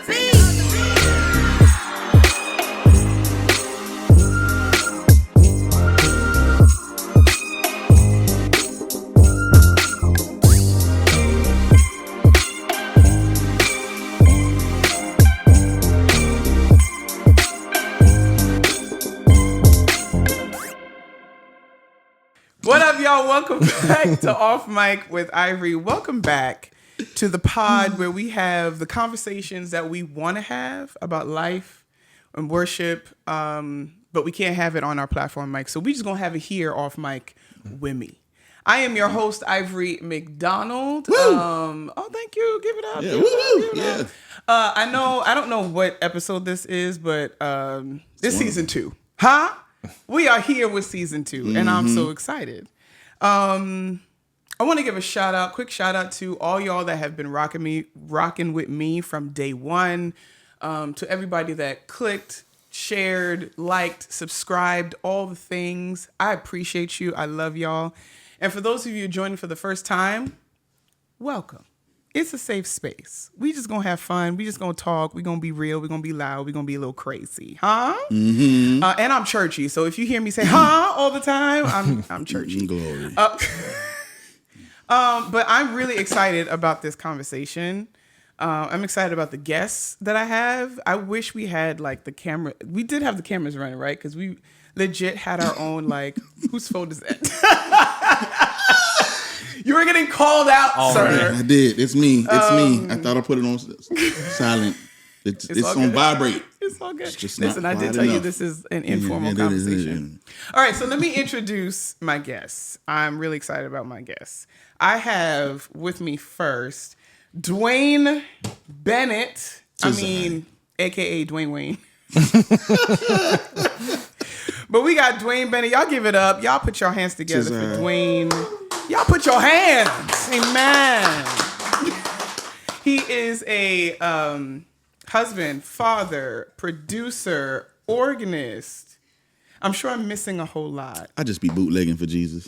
What up, y'all? Welcome back to Off Mic with Ivory. Welcome back to the pod where we have the conversations that we want to have about life and worship, but we can't have it on our platform mic. So we just going to have it here off mic with me. I am your host, Ivory McDonald. Thank you. Give it up. Yeah, Give it up. yeah. I don't know what episode this is, but it's season 2. Huh? We are here with season 2, and I'm so excited. I want to give a quick shout out to all y'all that have been rocking with me from day one, to everybody that clicked, shared, liked, subscribed, all the things. I appreciate you. I love y'all. And for those of you joining for the first time, welcome. It's a safe space. We just gonna have fun. We just gonna talk. We gonna be real. We gonna be loud. We gonna be a little crazy, huh? Mm-hmm. And I'm churchy, so if you hear me say "huh" all the time, I'm churchy. Glory. But I'm really excited about this conversation. I'm excited about the guests that I have. I wish we had like the camera. We did have the cameras running, right? Because we legit had our own like. Whose phone is that? You were getting called out, sir. Right. I did. It's me. I thought I put it on silent. It's on vibrate. It's all good. Just Listen, I did tell you this is an informal conversation. All right, so let me introduce my guests. I'm really excited about my guests. I have with me first Dwayne Bennett. AKA Dwayne Wayne. But we got Dwayne Bennett. Y'all give it up. Y'all put your hands together for Dwayne. Y'all put your hands. Amen. He is a husband, father, producer, organist. I'm sure I'm missing a whole lot. I just be bootlegging for Jesus.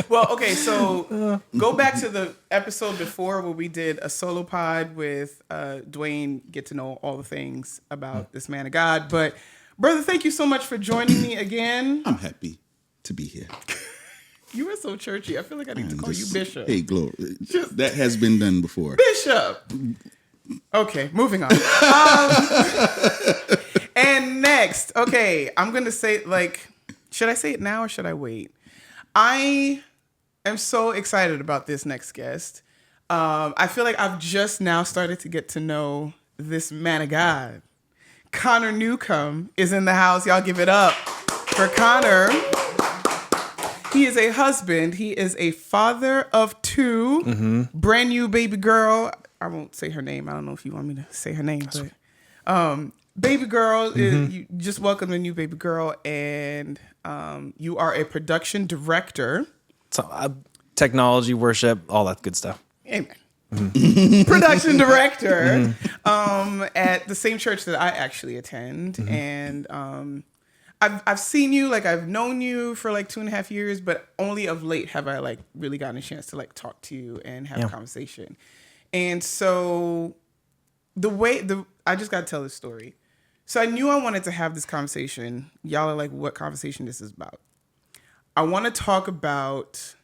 Well, okay, so go back to the episode before where we did a solo pod with Dwayne, get to know all the things about this man of God. But, brother, thank you so much for joining me again. I'm happy to be here. You are so churchy. I feel like I need to call you Bishop. Hey, glory. That has been done before. Bishop. Okay, moving on. And next, okay, I'm going to say, should I say it now or should I wait? I am so excited about this next guest. I feel like I've just now started to get to know this man of God. Connor Newcomb is in the house. Y'all give it up for Connor. He is a husband. He is a father of 2, brand new baby girl. I won't say her name. I don't know if you want me to say her name, but baby girl, you just welcomed a new baby girl, and you are a production director. So, technology, worship, all that good stuff. Amen. Production director at the same church that I actually attend, and I've seen you, I've known you for 2.5 years, but only of late have I really gotten a chance to talk to you and have a conversation. And so I just got to tell this story. So I knew I wanted to have this conversation. Y'all are like, what conversation this is about? I want to talk about,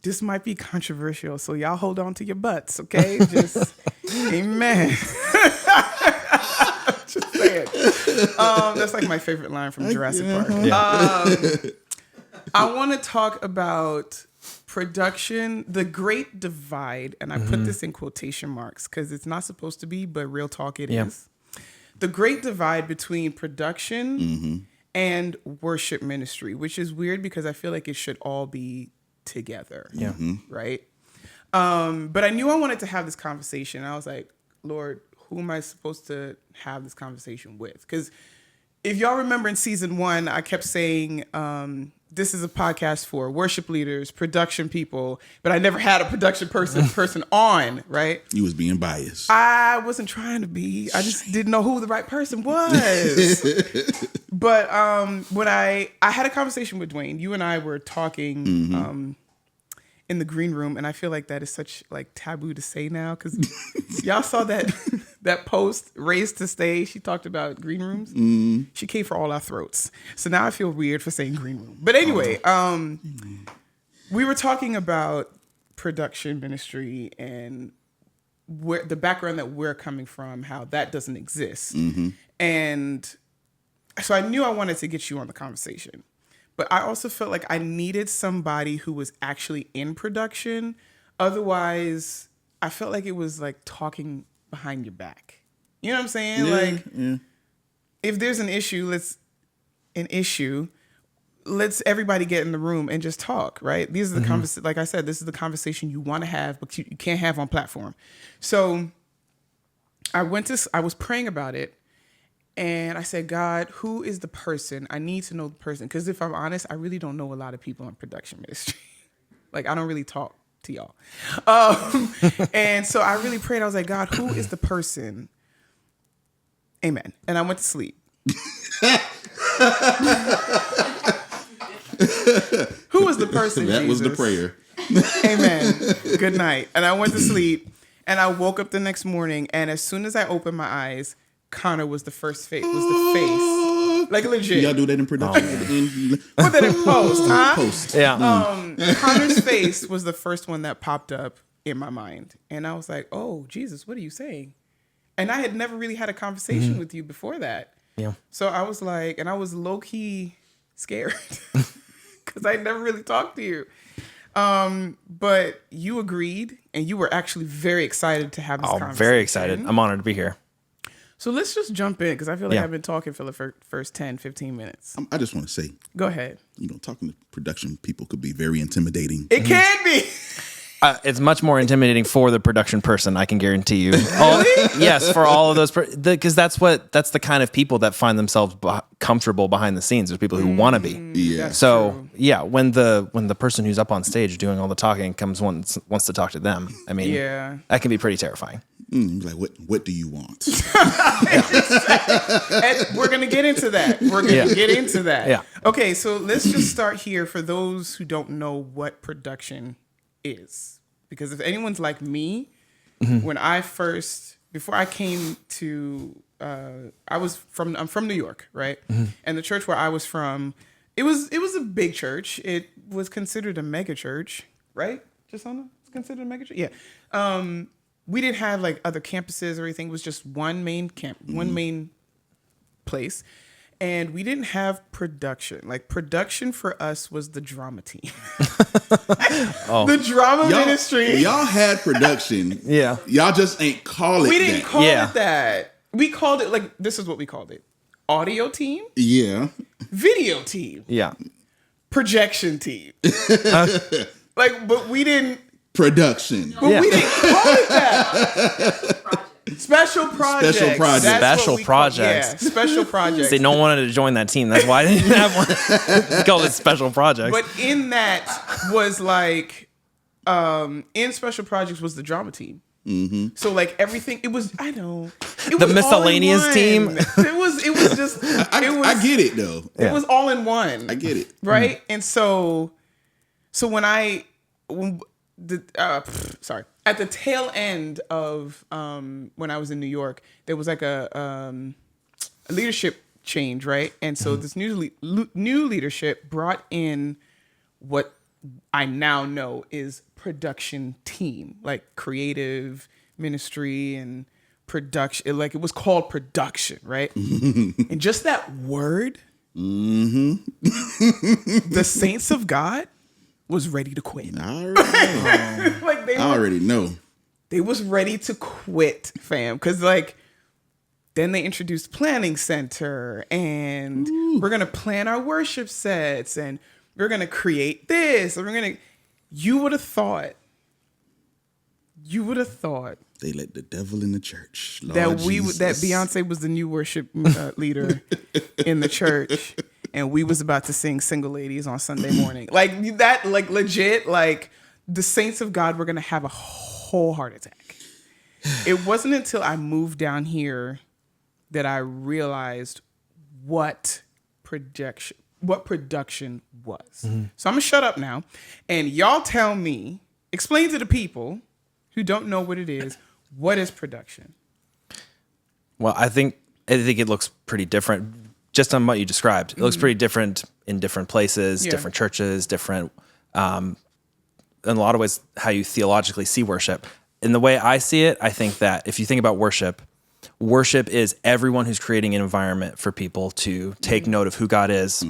this might be controversial, so y'all hold on to your butts, okay? Just, amen. Just saying. That's my favorite line from Jurassic Park. Yeah. I want to talk about production, the great divide, and I put this in quotation marks because it's not supposed to be, but real talk it is. The great divide between production and worship ministry, which is weird because I feel like it should all be together. Yeah. Right? But I knew I wanted to have this conversation. I was like, Lord, who am I supposed to have this conversation with? Because if y'all remember in season 1, I kept saying, this is a podcast for worship leaders, production people, but I never had a production person on, right? You was being biased. I wasn't trying to be. I just didn't know who the right person was. But when I had a conversation with Dwayne, you and I were talking, in the green room, and I feel like that is such like taboo to say now because y'all saw that that post Raised to Stay. She talked about green rooms. She came for all our throats, so now I feel weird for saying green room. But anyway, we were talking about production ministry and where the background that we're coming from, how that doesn't exist, and so I knew I wanted to get you on the conversation. But I also felt like I needed somebody who was actually in production. Otherwise, I felt like it was like talking behind your back. You know what I'm saying? If there's an issue, let's everybody get in the room and just talk, right? These are the like I said, this is the conversation you want to have, but you can't have on platform. So I was praying about it. And I said, God, who is the person? I need to know the person. Because if I'm honest, I really don't know a lot of people in production ministry. Like, I don't really talk to y'all. And so I really prayed. I was like, God, who is the person? Amen. And I went to sleep. Who was the person, That Jesus? was the prayer. Amen. Good night. And I went to sleep. And I woke up the next morning. And as soon as I opened my eyes, Connor was the face. Like legit. Y'all do that in production? Put that in post, huh? Post. Yeah. Connor's face was the first one that popped up in my mind. And I was like, oh, Jesus, what are you saying? And I had never really had a conversation with you before that. Yeah. So I was like, and I was low-key scared because I never really talked to you. But you agreed, and you were actually very excited to have this conversation. Very excited. I'm honored to be here. So let's just jump in because I feel like I've been talking for the first 10, 15 minutes. I just want to say, go ahead. Talking to production people could be very intimidating. It can be. It's much more intimidating for the production person, I can guarantee you. Yes, for all of those, because that's the kind of people that find themselves comfortable behind the scenes. There's people who want to be. Yeah. So true. yeah, when the person who's up on stage doing all the talking wants to talk to them, I mean, that can be pretty terrifying. Like, what do you want? And we're going to get into that. Yeah. Okay, so let's just start here for those who don't know what production is. Because if anyone's like me, when before I came to, I'm from New York, right? And the church where I was from, it was a big church. It was considered a mega church, right? Jasona? It's considered a mega church? Yeah. We didn't have like other campuses or anything. It was just one main one main place. And we didn't have production. Like production for us was the drama team. The drama ministry. Y'all had production. Yeah. Y'all just ain't call it We didn't that. call it that. We called it like, this is what we called it. Audio team. Yeah. Video team. Yeah. Projection team. But we didn't. Production. But we didn't call it that. Special projects. Special projects. That's what Special we projects. Special projects. See, no one wanted to join that team. That's why I didn't have one. It's called it special projects. But in that was like, in special projects was the drama team. Mm-hmm. So like everything, it was the miscellaneous team. It was just. I get it though. It was all in one. I get it. Right, and so at the tail end of when I was in New York, there was like a leadership change, right? And so this new leadership brought in what I now know is production team, like creative ministry and production. Like it was called production, right? And just that word, the saints of God was ready to quit. I already know. They was ready to quit, fam. Because like, then they introduced Planning Center and we're going to plan our worship sets and we're going to create this. And you would have thought They let the devil in the church. Lord that Jesus. that Beyonce was the new worship leader in the church. And we was about to sing Single Ladies on Sunday morning. Like that, like legit, like the saints of God were going to have a whole heart attack. It wasn't until I moved down here that I realized what production was. So I'm going to shut up now. And y'all tell me explain to the people who don't know what it is, what is production? Well, I think it looks pretty different just on what you described. It looks pretty different in different places, different churches, different, in a lot of ways, how you theologically see worship. In the way I see it, I think that if you think about worship is everyone who's creating an environment for people to take note of who God is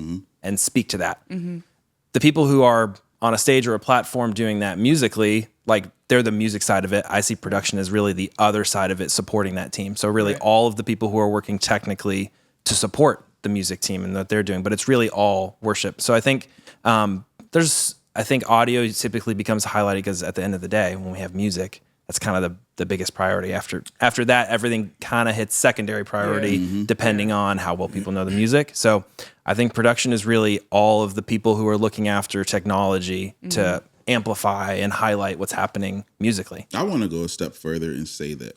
and speak to that. The people who are on a stage or a platform doing that musically, like they're the music side of it. I see production as really the other side of it, supporting that team. So really all of the people who are working technically to support the music team and what they're doing, but it's really all worship. So I think I think audio typically becomes highlighted because at the end of the day, when we have music, that's kind of the biggest priority. After that, everything kind of hits secondary priority depending on how well people know the music. So I think production is really all of the people who are looking after technology to amplify and highlight what's happening musically. I want to go a step further and say that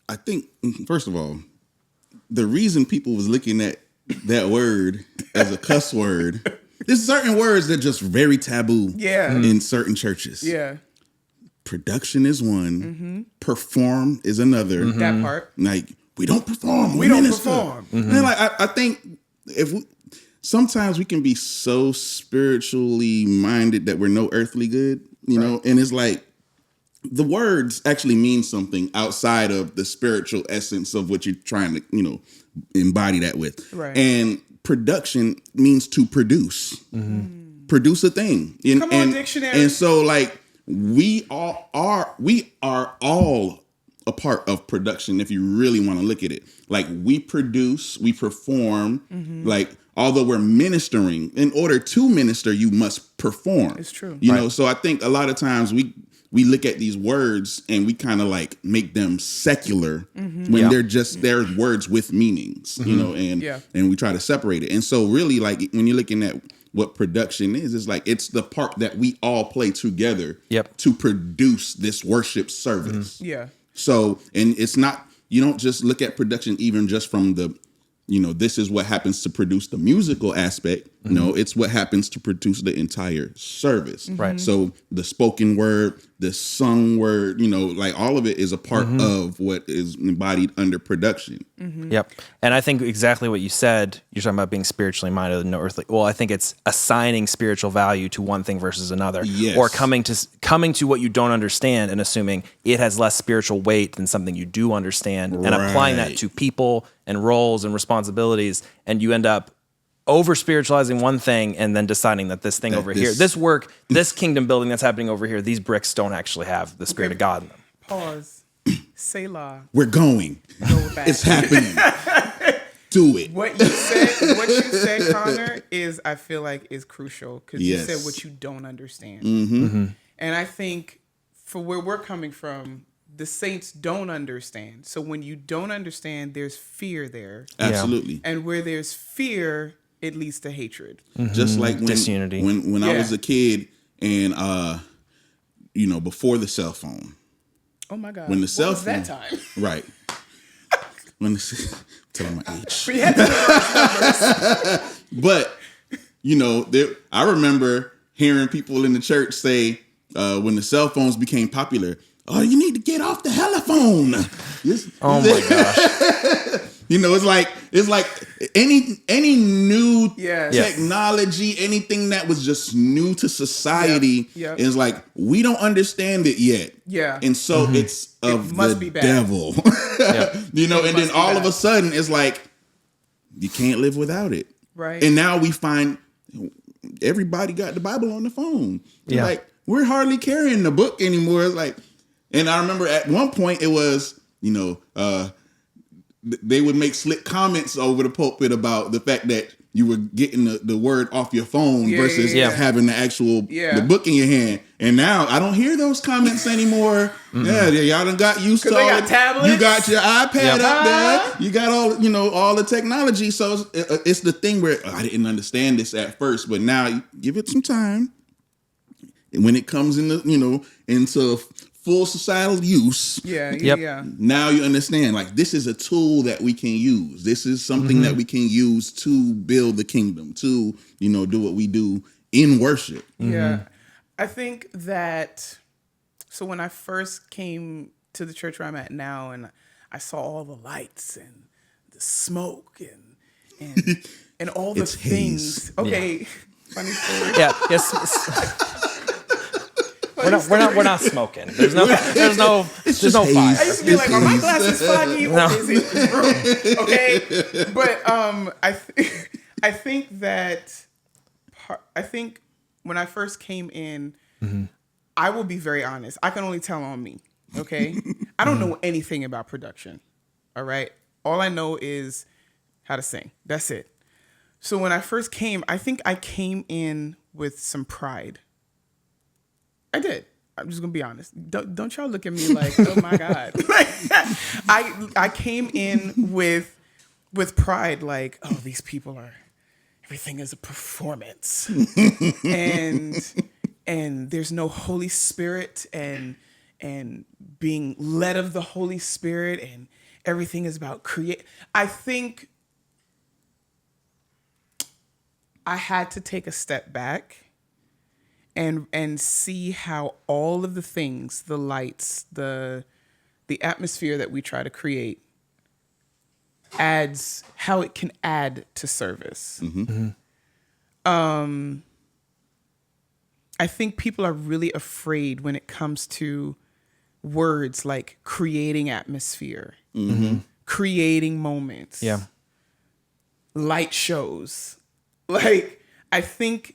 I think, first of all, the reason people was looking at that word as a cuss word, there's certain words that are just very taboo in certain churches. Yeah. Production is one. Perform is another. That part. Like, we don't perform. We don't perform. And like, I think sometimes we can be so spiritually minded that we're no earthly good, you know? And it's like, the words actually mean something outside of the spiritual essence of what you're trying to, you know, embody that with. Right. And production means to produce. Produce a thing. Come on, dictionary. And so, like, we are all a part of production if you really want to look at it. Like, we produce, we perform, like, although we're ministering, in order to minister, you must perform. It's true. You know, so I think a lot of times we look at these words and we kind of like make them secular when they're words with meanings, you know, and we try to separate it. And so really, like, when you're looking at what production is, it's like, it's the part that we all play together to produce this worship service. So, and it's not, you don't just look at production even just from the, you know, this is what happens to produce the musical aspect. No, it's what happens to produce the entire service. Right. So the spoken word, the sung word, you know, like all of it is a part of what is embodied under production. Yep. And I think exactly what you said, you're talking about being spiritually minded and no earthly. Well, I think it's assigning spiritual value to one thing versus another. Yes. Or coming to what you don't understand and assuming it has less spiritual weight than something you do understand and applying that to people and roles and responsibilities. And you end up over spiritualizing one thing and then deciding that this thing over here, this work, this kingdom building that's happening over here, these bricks don't actually have the Spirit of God in them. Pause. Selah. We're going. Go back. It's happening. Do it. What you said, Connor, is, I feel like, is crucial because you said what you don't understand. And I think for where we're coming from, the saints don't understand. So when you don't understand, there's fear there. Absolutely. And where there's fear, it leads to hatred. Just like when disunity. When I was a kid and you know, before the cell phone. Oh my God. When the cell phone, that time. Right. When the telling my age. But you know, I remember hearing people in the church say when the cell phones became popular, oh, you need to get off the telephone. Oh my gosh. You know, it's like any new technology, anything that was just new to society is like, we don't understand it yet. Yeah. And so it's of the devil. You know, and then all of a sudden it's like, you can't live without it. Right. And now we find everybody got the Bible on the phone. Yeah. Like, we're hardly carrying the book anymore. It's like, and I remember at one point it was, you know, they would make slick comments over the pulpit about the fact that you were getting the word off your phone versus having the actual the book in your hand. And now I don't hear those comments anymore. Yeah, y'all done got used to all got tablets. You got your iPad up there. You got all the technology. So it's the thing where I didn't understand this at first, but now you give it some time. And when it comes into full societal use, now you understand, like, this is a tool that we can use. This is something that we can use to build the kingdom, to, do what we do in worship. Yeah. I think that, so when I first came to the church where I'm at now, and I saw all the lights and the smoke and all the things. Okay, funny story. Yeah, yes. We're not smoking. There's no fire. I used to be like, are my glasses foggy? What is it? Okay, but I think that when I first came in, I will be very honest. I can only tell on me. Okay, I don't know anything about production. All right, all I know is how to sing. That's it. So when I first came, I think I came in with some pride. I did. I'm just gonna be honest. Don't y'all look at me like, oh my God. I came in with pride, like, oh, these people are, everything is a performance, and there's no Holy Spirit and being led of the Holy Spirit, and everything is about create. I think I had to take a step back and see how all of the things, the lights, the atmosphere that we try to create adds, how it can add to service. I think people are really afraid when it comes to words like creating atmosphere, creating moments, light shows. Like, I think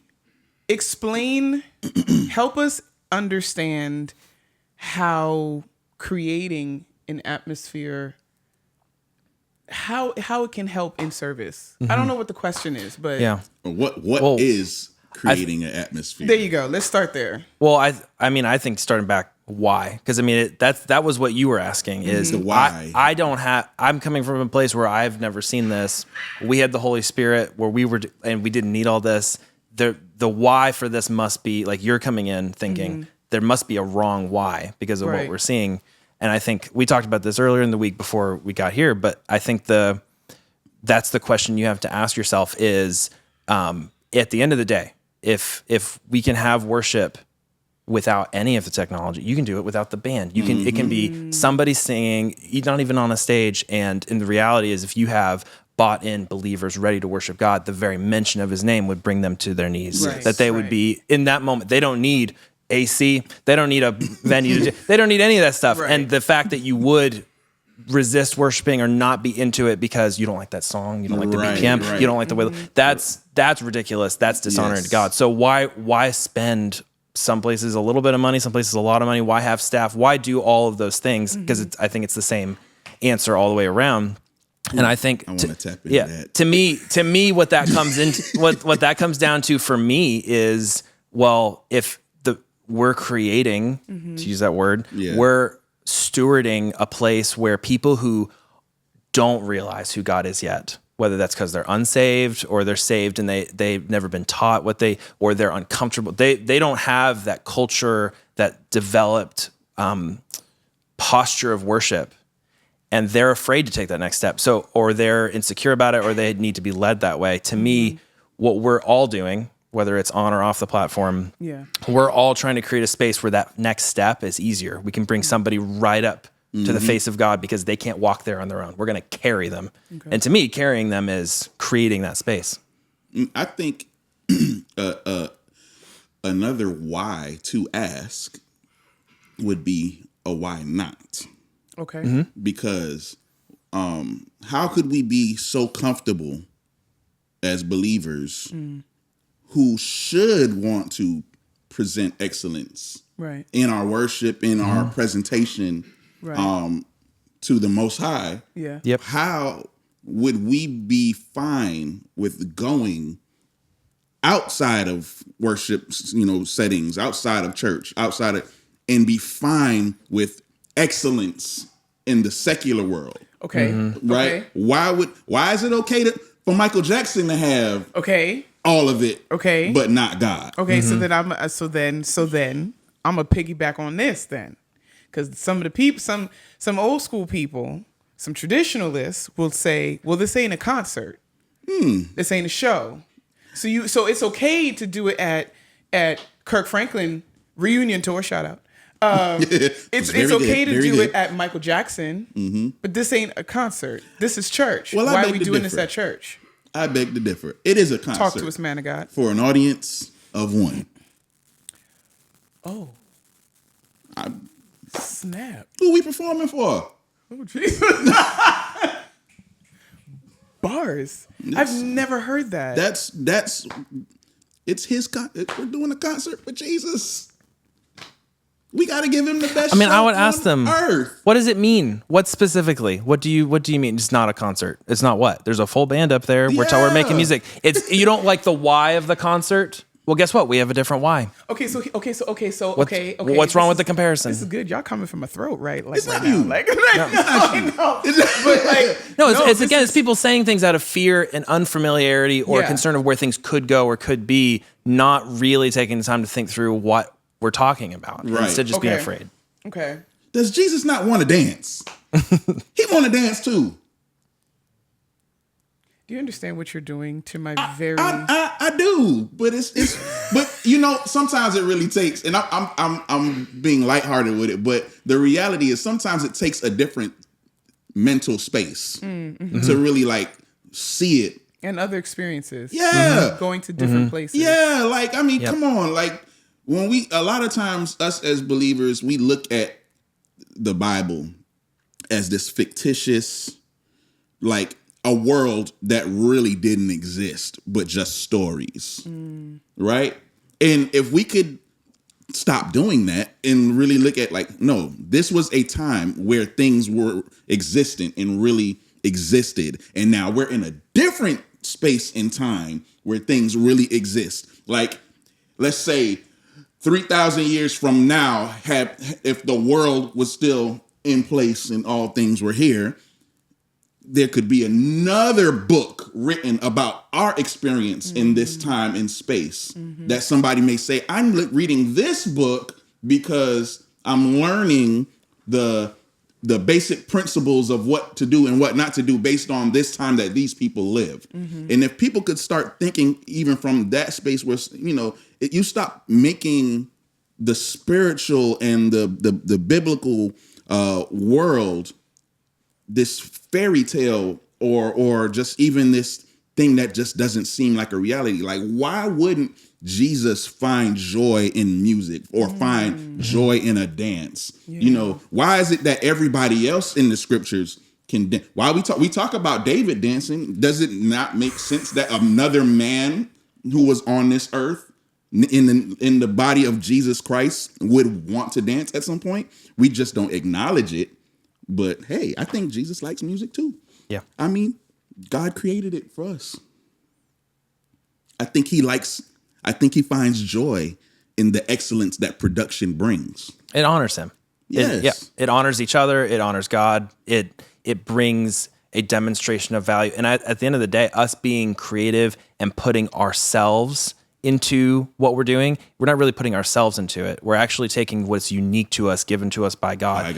help us understand how creating an atmosphere, how it can help in service. I don't know what the question is, but what is creating an atmosphere? There you go. Let's start there. Well, I think starting back, why? Because that was what you were asking, is the why. I'm coming from a place where I've never seen this. We had the Holy Spirit where we didn't need all this. The why for this must be, like, you're coming in thinking there must be a wrong why because of what we're seeing. And I think we talked about this earlier in the week before we got here, but I think that's the question you have to ask yourself is, at the end of the day, if we can have worship without any of the technology, you can do it without the band. You can, it can be somebody singing, not even on a stage. And the reality is, if you have bought in believers ready to worship God, the very mention of his name would bring them to their knees. Right. That they would be in that moment. They don't need AC. They don't need a venue. They don't need any of that stuff. Right. And the fact that you would resist worshiping or not be into it because you don't like that song, you don't like the BPM, you don't like the way, that's ridiculous. That's dishonoring to God. So why spend some places a little bit of money, some places a lot of money? Why have staff? Why do all of those things? Because I think it's the same answer all the way around. And I think I want to tap into that. To me, what that comes into what that comes down to for me is, well, if we're creating, to use that word, we're stewarding a place where people who don't realize who God is yet, whether that's because they're unsaved or they're saved and they've never been taught or they're uncomfortable. They don't have that culture, that developed posture of worship. And they're afraid to take that next step. So, or they're insecure about it, or they need to be led that way. To me, what we're all doing, whether it's on or off the platform, we're all trying to create a space where that next step is easier. We can bring somebody right up to the face of God because they can't walk there on their own. We're going to carry them. Okay. And to me, carrying them is creating that space. I think another why to ask would be a why not. Okay. Because how could we be so comfortable as believers who should want to present excellence in our worship, in our presentation to the Most High? Yeah. Yep. How would we be fine with going outside of worship, settings, outside of church, and be fine with excellence in the secular world? Okay. Right? Okay. Why is it okay for Michael Jackson to have all of it, but not God? Okay, so then I'm gonna piggyback on this then. Because some of the people, some old school people, some traditionalists will say, well, this ain't a concert. This ain't a show. So it's okay to do it at Kirk Franklin Reunion tour, shout out. It's okay to do it at Michael Jackson, but this ain't a concert. This is church. Well, why are we doing this at church? I beg to differ. It is a concert. Talk to us, man of God. For an audience of one. Oh. Snap. Who we performing for? Oh, Jesus. Bars. I've never heard that. It's his we're doing a concert for Jesus. We got to give him the best. I mean, I would ask them, earth. What does it mean? What specifically? What do you mean? It's not a concert. It's not what? There's a full band up there. We're making music. You don't like the why of the concert? Well, guess what? We have a different why. Okay. What's wrong with the comparison? This is good. Y'all coming from a throat, right? Like it's right not you. Now. Like, It's people saying things out of fear and unfamiliarity or concern of where things could go or could be, not really taking the time to think through what we're talking about. Right. Instead of just being afraid. Okay. Does Jesus not want to dance? He want to dance too. Do you understand what you're doing to my I do, but but sometimes it really takes, and I'm being lighthearted with it, but the reality is sometimes it takes a different mental space to really like see it. And other experiences. Yeah. Going to different places. Yeah, like I mean, come on, like when a lot of times us as believers, we look at the Bible as this fictitious, like a world that really didn't exist, but just stories, right? And if we could stop doing that and really look at like, no, this was a time where things were existent and really existed. And now we're in a different space in time where things really exist. Like, let's say 3,000 years from now, if the world was still in place and all things were here, there could be another book written about our experience in this time and space that somebody may say, I'm reading this book because I'm learning the basic principles of what to do and what not to do based on this time that these people lived. And if people could start thinking even from that space where, you stop making the spiritual and the biblical world this fairy tale or just even this thing that just doesn't seem like a reality. Like, why wouldn't Jesus find joy in music or find joy in a dance? Why is it that everybody else in the scriptures can dance? Why we talk about David dancing? Does it not make sense that another man who was on this earth in the body of Jesus Christ would want to dance at some point? We just don't acknowledge it. But hey, I think Jesus likes music too. Yeah. I mean, God created it for us. I think he finds joy in the excellence that production brings. It honors him. Yes. It honors each other. It honors God. It brings a demonstration of value. And at the end of the day, us being creative and putting ourselves into what we're doing, we're not really putting ourselves into it. We're actually taking what's unique to us, given to us by God.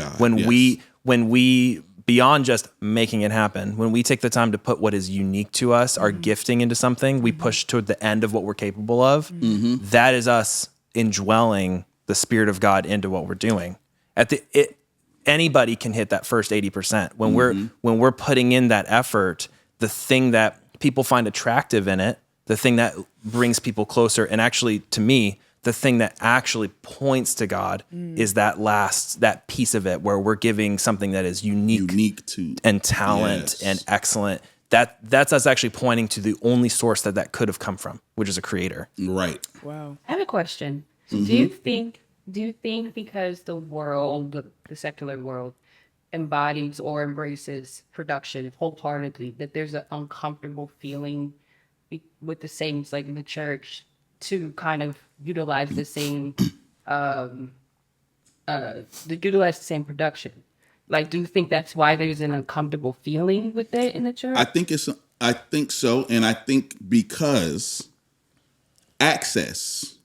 When we beyond just making it happen, when we take the time to put what is unique to us, our gifting into something, we push toward the end of what we're capable of. That is us indwelling the Spirit of God into what we're doing. Anybody can hit that first 80%. When we're putting in that effort, the thing that people find attractive in it, the thing that brings people closer, and actually, to me, the thing that actually points to God is that piece of it where we're giving something that is unique to and talent and excellent. That's us actually pointing to the only source that could have come from, which is a creator. Right. Wow. I have a question. So do you think because the world, the secular world, embodies or embraces production wholeheartedly, that there's an uncomfortable feeling with the saints, like in the church, to kind of utilize the same production? Like, do you think that's why there's an uncomfortable feeling with it in the church? I think so, and I think because access,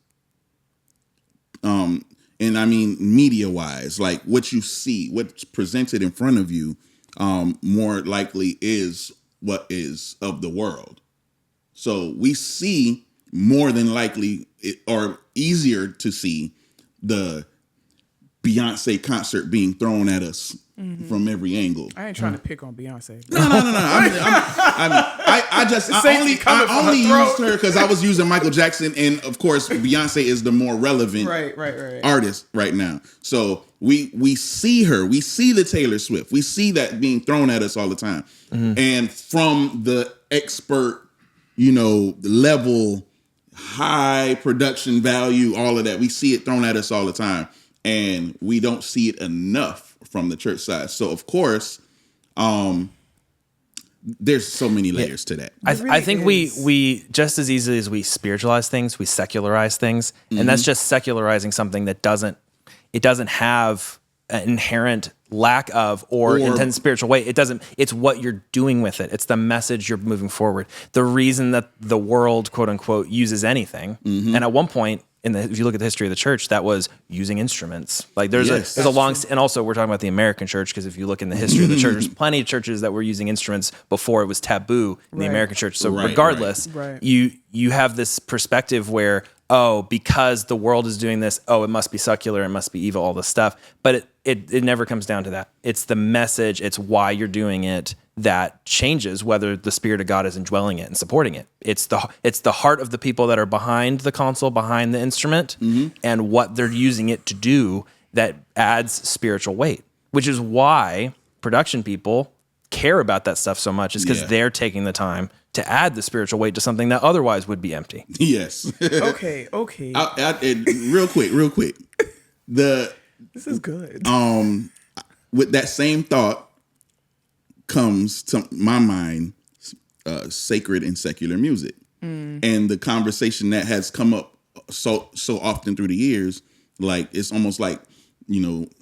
and I mean media wise, like what you see, what's presented in front of you, more likely is what is of the world. So we see more than likely, or easier to see, the Beyonce concert being thrown at us from every angle. I ain't trying to pick on Beyonce. No. I only used her because I was using Michael Jackson, and of course Beyonce is the more relevant artist right now. So we see her, we see the Taylor Swift, we see that being thrown at us all the time, and from the expert, level, high production value, all of that, we see it thrown at us all the time, and we don't see it enough from the church side. So of course, there's so many layers to that. I think we just as easily as we spiritualize things, we secularize things, and that's just secularizing something that doesn't have an inherent lack of or intense spiritual weight. It's what you're doing with it. It's the message you're moving forward. The reason that the world, quote unquote, uses anything, and at one point, if you look at the history of the church, that was using instruments. Like there's a long, and also we're talking about the American church, because if you look in the history of the church, there's plenty of churches that were using instruments before it was taboo in the American church. So regardless, you have this perspective where, because the world is doing this, it must be secular, it must be evil, all this stuff. But it never comes down to that. It's the message, it's why you're doing it that changes whether the Spirit of God is indwelling it and supporting it. It's the heart of the people that are behind the console, behind the instrument, and what they're using it to do that adds spiritual weight, which is why production people care about that stuff so much, is because they're taking the time to add the spiritual weight to something that otherwise would be empty. Yes. Okay. Real quick. This is good. With that same thought comes to my mind, sacred and secular music, and the conversation that has come up so often through the years. Like it's almost like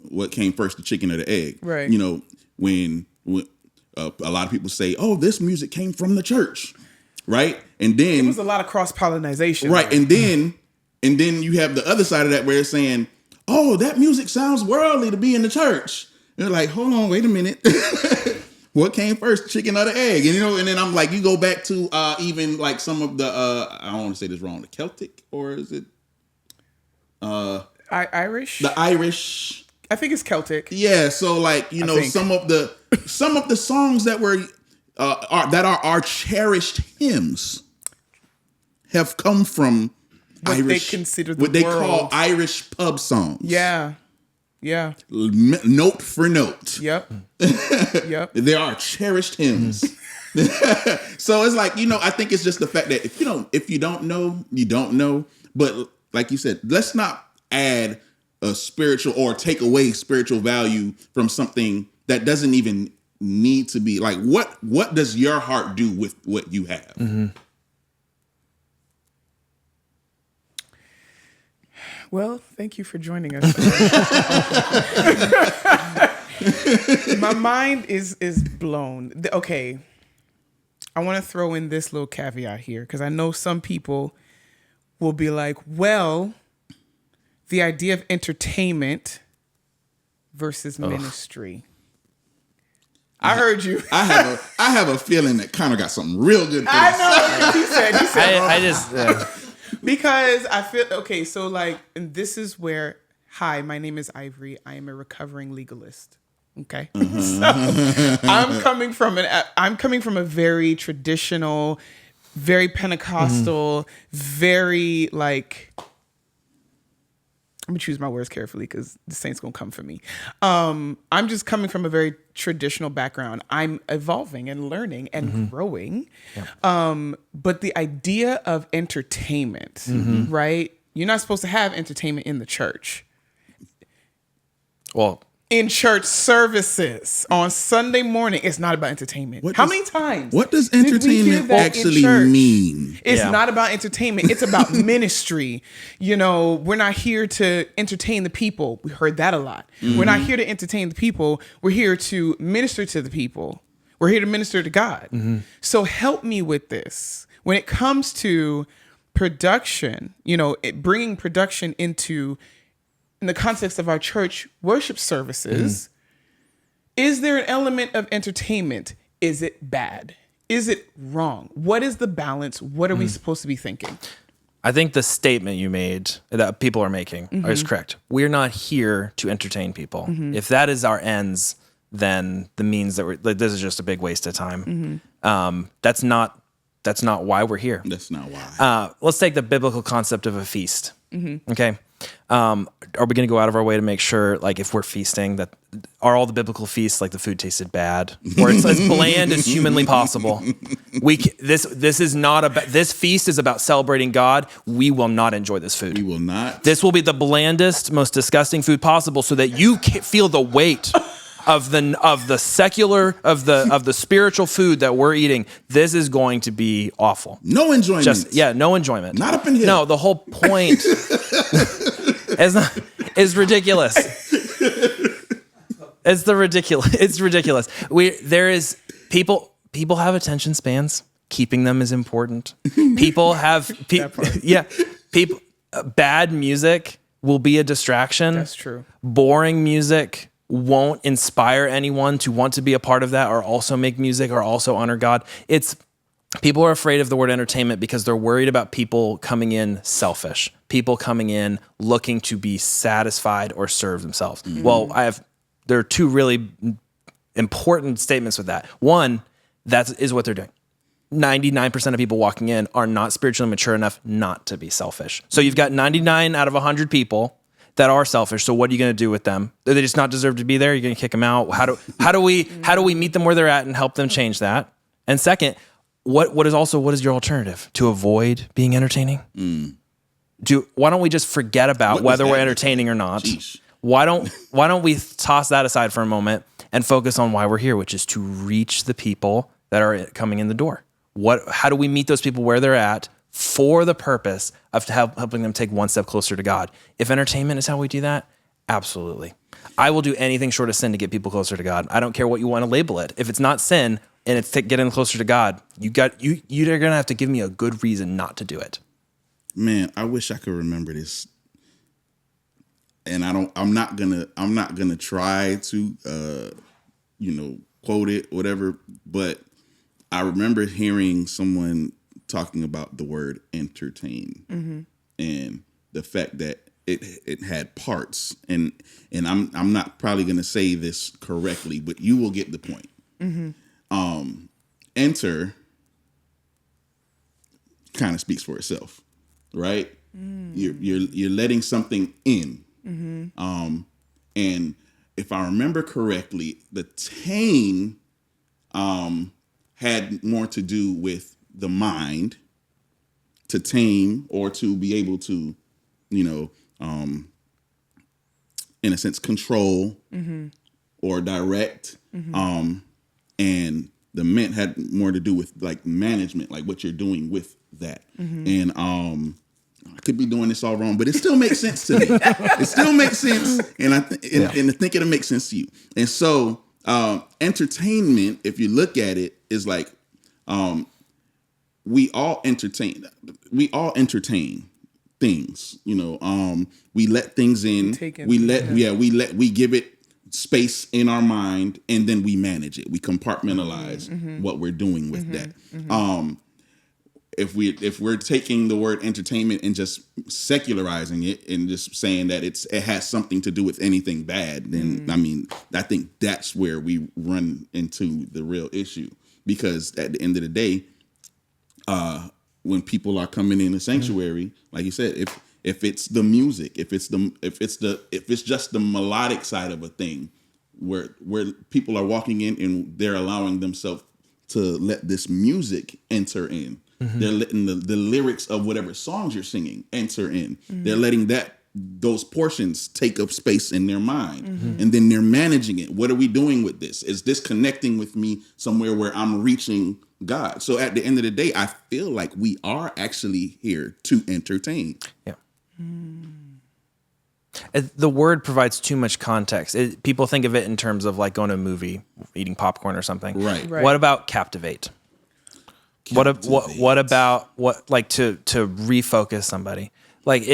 what came first, the chicken or the egg? Right. When a lot of people say, "Oh, this music came from the church," right? And then there was a lot of cross-pollination, right? And then you have the other side of that where it's saying, "Oh, that music sounds worldly to be in the church." And they're like, "Hold on, wait a minute." What came first, chicken or the egg? And and then I'm like, you go back to even like some of the I don't want to say this wrong, the Celtic, or is it Irish? The Irish. I think it's Celtic. Yeah, so like some of the songs that were that are our cherished hymns have come from what Irish, they consider what they call Irish pub songs. Yeah. Note for note. Yep. There are cherished hymns. So it's like, I think it's just the fact that if you don't know, you don't know. But like you said, let's not add a spiritual or take away spiritual value from something that doesn't even need to be. Like, what does your heart do with what you have? Mm-hmm. Well, thank you for joining us. My mind is blown. Okay. I want to throw in this little caveat here, because I know some people will be like, well, the idea of entertainment versus ministry. I heard you. I have a feeling that Connor got something real good for I this. know. He said. I just... Because I feel, okay, so like, and this is where, hi, my name is Ivory. I am a recovering legalist. Okay. So I'm coming from a very traditional, very Pentecostal, very like, I'm gonna choose my words carefully because the saint's gonna come for me. I'm just coming from a very traditional background. I'm evolving and learning and growing. Yeah. But the idea of entertainment, right? You're not supposed to have entertainment in the church. Well, in church services on Sunday morning, it's not about entertainment. How many times? What does entertainment actually mean? It's not about entertainment. It's about ministry. We're not here to entertain the people. We heard that a lot. We're not here to entertain the people. We're here to minister to the people. We're here to minister to God. So help me with this. When it comes to production, bringing production in the context of our church worship services, is there an element of entertainment? Is it bad? Is it wrong? What is the balance? What are we supposed to be thinking? I think the statement you made that people are making is correct. We're not here to entertain people. If that is our ends, then the means that this is just a big waste of time. That's not why we're here. That's not why. Let's take the biblical concept of a feast. Okay. Are we going to go out of our way to make sure, like, if we're feasting, that are all the biblical feasts like the food tasted bad, or it's as bland as humanly possible? This is not about. This feast is about celebrating God. We will not enjoy this food. We will not. This will be the blandest, most disgusting food possible, so that you feel the weight of the secular of the spiritual food that we're eating. This is going to be awful. No enjoyment. No enjoyment. Not up in here. No, the whole point is ridiculous. It's ridiculous. People have attention spans. Keeping them is important. People have people. Bad music will be a distraction. That's true. Boring music won't inspire anyone to want to be a part of that, or also make music, or also honor God. People are afraid of the word entertainment because they're worried about people coming in selfish, people coming in looking to be satisfied or serve themselves. Well, there are two really important statements with that. One, that is what they're doing. 99% of people walking in are not spiritually mature enough not to be selfish. So you've got 99 out of 100 people that are selfish. So what are you going to do with them? Do they just not deserve to be there? You're going to kick them out? How do we meet them where they're at and help them change that? And second, what is your alternative to avoid being entertaining? Why don't we just forget about whether we're entertaining or not? Jeez. Why don't we toss that aside for a moment and focus on why we're here, which is to reach the people that are coming in the door? How do we meet those people where they're at for the purpose of helping them take one step closer to God? If entertainment is how we do that, absolutely. I will do anything short of sin to get people closer to God. I don't care what you want to label it. If it's not sin and it's getting closer to God, you're going to have to give me a good reason not to do it. Man, I wish I could remember this. And I'm not gonna try to quote it, whatever, but I remember hearing someone talking about the word entertain and the fact that it had parts, and I'm not probably gonna say this correctly, but you will get the point. Enter kind of speaks for itself, right? You're letting something in. And if I remember correctly, the tain had more to do with the mind, to tame or to be able to, in a sense, control or direct. And the ment had more to do with like management, like what you're doing with that. And I could be doing this all wrong, but it still makes sense to me. It still makes sense, and I think it'll make sense to you. And so, entertainment, if you look at it, is like we all entertain. We all entertain things. We let things in. We give it space in our mind, and then we manage it. We compartmentalize what we're doing with that. If we're taking the word entertainment and just secularizing it and just saying that it has something to do with anything bad, then I think that's where we run into the real issue. Because at the end of the day, when people are coming in the sanctuary, like you said, if it's the music, if it's just the melodic side of a thing, where people are walking in and they're allowing themselves to let this music enter in. They're letting the lyrics of whatever songs you're singing enter in. They're letting those portions take up space in their mind. And then they're managing it. What are we doing with this? Is this connecting with me somewhere where I'm reaching God? So at the end of the day, I feel like we are actually here to entertain. Yeah. The word provides too much context. People think of it in terms of like going to a movie, eating popcorn or something. Right. What about captivate? What about to refocus somebody? Like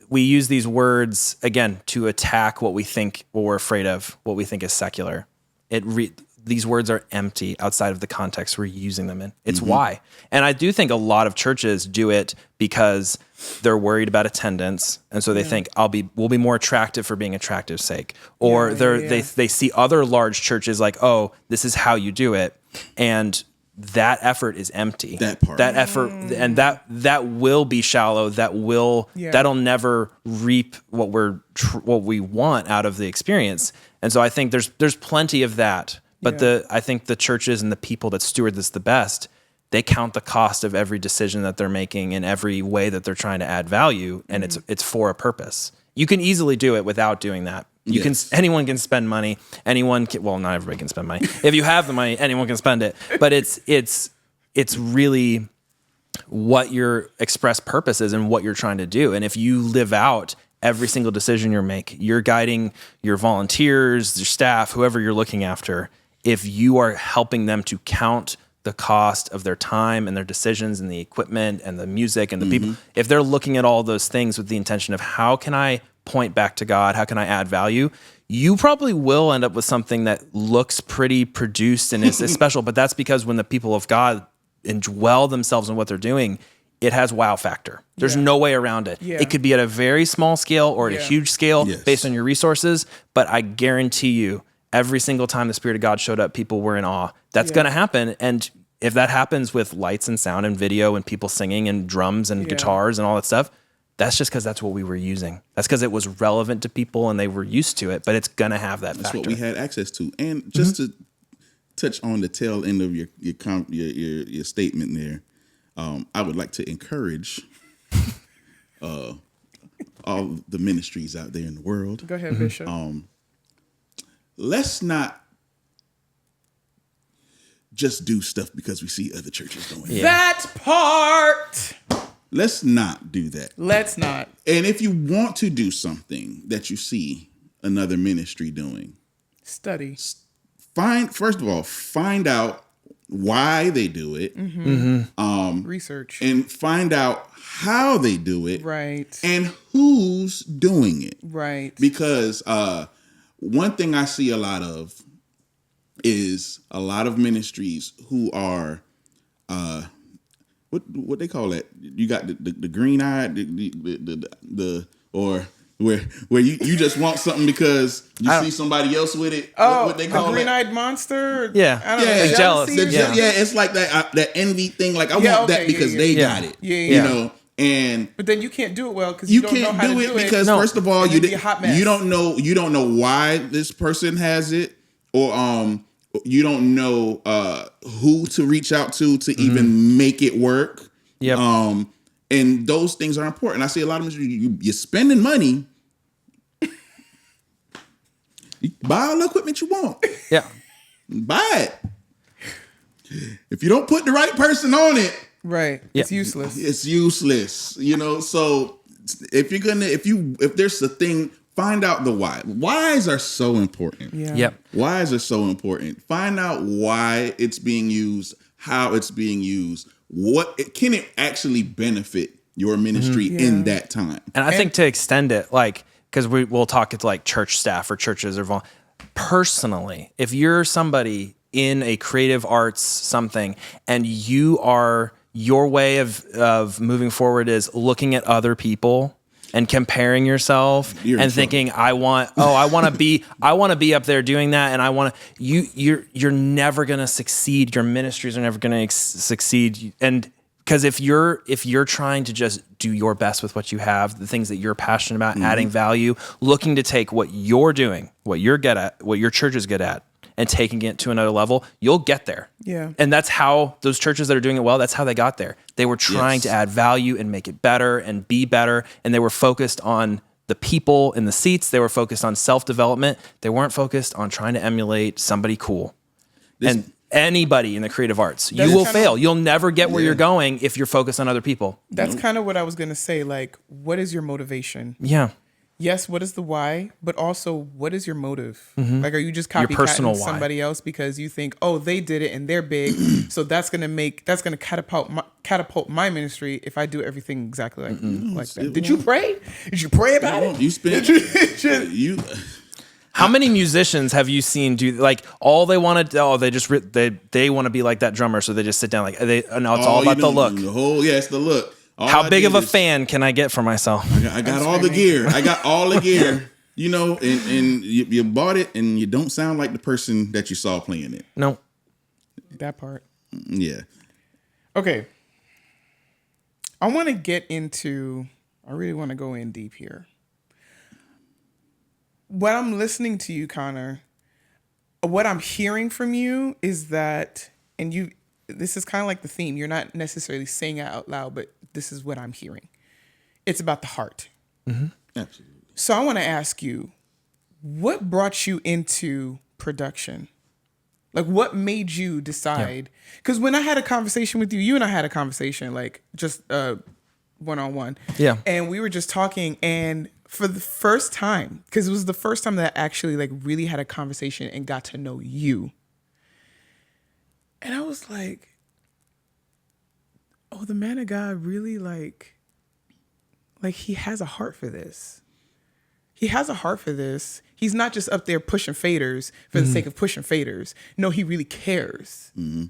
we use these words again to attack what we think, what we're afraid of, what we think is secular. The these words are empty outside of the context we're using them in. It's why. And I do think a lot of churches do it because they're worried about attendance. And so they think we'll be more attractive for being attractive's sake. Or they see other large churches like, oh, this is how you do it. And that effort is empty. That effort, and that will be shallow. That'll never reap what we want out of the experience. And so I think there's plenty of that. But I think the churches and the people that steward this the best, they count the cost of every decision that they're making in every way that they're trying to add value, and it's for a purpose. You can easily do it without doing that. Anyone can spend money. Not everybody can spend money. If you have the money, anyone can spend it. But it's really what your express purpose is and what you're trying to do. And if you live out every single decision you're guiding your volunteers, your staff, whoever you're looking after, if you are helping them to count the cost of their time and their decisions and the equipment and the music and the people, if they're looking at all those things with the intention of how can I point back to God, how can I add value, you probably will end up with something that looks pretty produced and is special. But that's because when the people of God indwell themselves in what they're doing, it has wow factor. There's no way around it. Yeah. It could be at a very small scale or at a huge scale based on your resources. But I guarantee you, every single time the Spirit of God showed up, people were in awe. That's going to happen. And if that happens with lights and sound and video and people singing and drums and guitars and all that stuff, that's just because that's what we were using. That's because it was relevant to people and they were used to it, but it's going to have that factor. That's what we had access to. And just to touch on the tail end of your statement there, I would like to encourage all the ministries out there in the world. Go ahead, Bishop. Let's not just do stuff because we see other churches doing it. That part. Let's not do that. Let's not. And if you want to do something that you see another ministry doing, study. First of all, find out why they do it. Research. And find out how they do it. Right. And who's doing it. Right. Because one thing I see a lot of is a lot of ministries who are what they call that? You got the green eye, or where you just want something because you see somebody else with it. Oh, what they call the green-eyed monster. Yeah, I don't know, jealous. It's like that envy thing. Like I want that because they got it. You know. But then you can't do it well because you don't know how to do it because first of all you don't know why this person has it, or you don't know who to reach out to even make it work. Yep. And those things are important. I see a lot of you're spending money. You buy all the equipment you want. Yeah. Buy it. If you don't put the right person on it, right, it's useless. It's useless. You know, so if there's a thing, find out the why. Whys are so important. Yeah. Yep. Whys are so important. Find out why it's being used, how it's being used, can it actually benefit your ministry in that time. And I think to extend it, like, because we'll talk to like church staff or churches or personally, if you're somebody in a creative arts something and your way of moving forward is looking at other people and comparing yourself and thinking, I want to be up there doing that, and you're never going to succeed. Your ministries are never going to succeed, and because if you're trying to just do your best with what you have, the things that you're passionate about, adding value, looking to take what you're doing, what you're good at, what your church is good at, and taking it to another level, you'll get there. Yeah. And that's how those churches that are doing it well, that's how they got there. They were trying to add value and make it better and be better. And they were focused on the people in the seats. They were focused on self-development. They weren't focused on trying to emulate somebody cool. And anybody in the creative arts, you will fail. You'll never get where you're going if you're focused on other people. That's kind of what I was going to say. Like, what is your motivation? Yeah. Yes, what is the why, but also what is your motive? Like, are you just copycatting somebody else because you think, oh, they did it and they're big, so that's gonna catapult my ministry if I do everything exactly like that. Did you pray? Did you pray about it? You spent How many musicians have you seen do like all they want to? Oh, they want to be like that drummer, so they just sit down like it's all about the look. It's the look. How big of a fan can I get for myself? I got all the gear. I got all the gear. You know, and you bought it, and you don't sound like the person that you saw playing it. No, that part. Yeah. Okay. I want to get into. I really want to go in deep here. When I'm listening to you, Connor, what I'm hearing from you is that, and this is kind of like the theme. You're not necessarily saying it out loud, but this is what I'm hearing. It's about the heart. Mm-hmm. Absolutely. So I want to ask you, what brought you into production? Like, what made you decide? Because when I had a conversation with you, you and I had a conversation, like just one-on-one. Yeah. And we were just talking, and for the first time, because it was the first time that I actually like really had a conversation and got to know you. And I was like, oh, the man of God really like he has a heart for this. He has a heart for this. He's not just up there pushing faders for the sake of pushing faders. No, he really cares. Mm-hmm.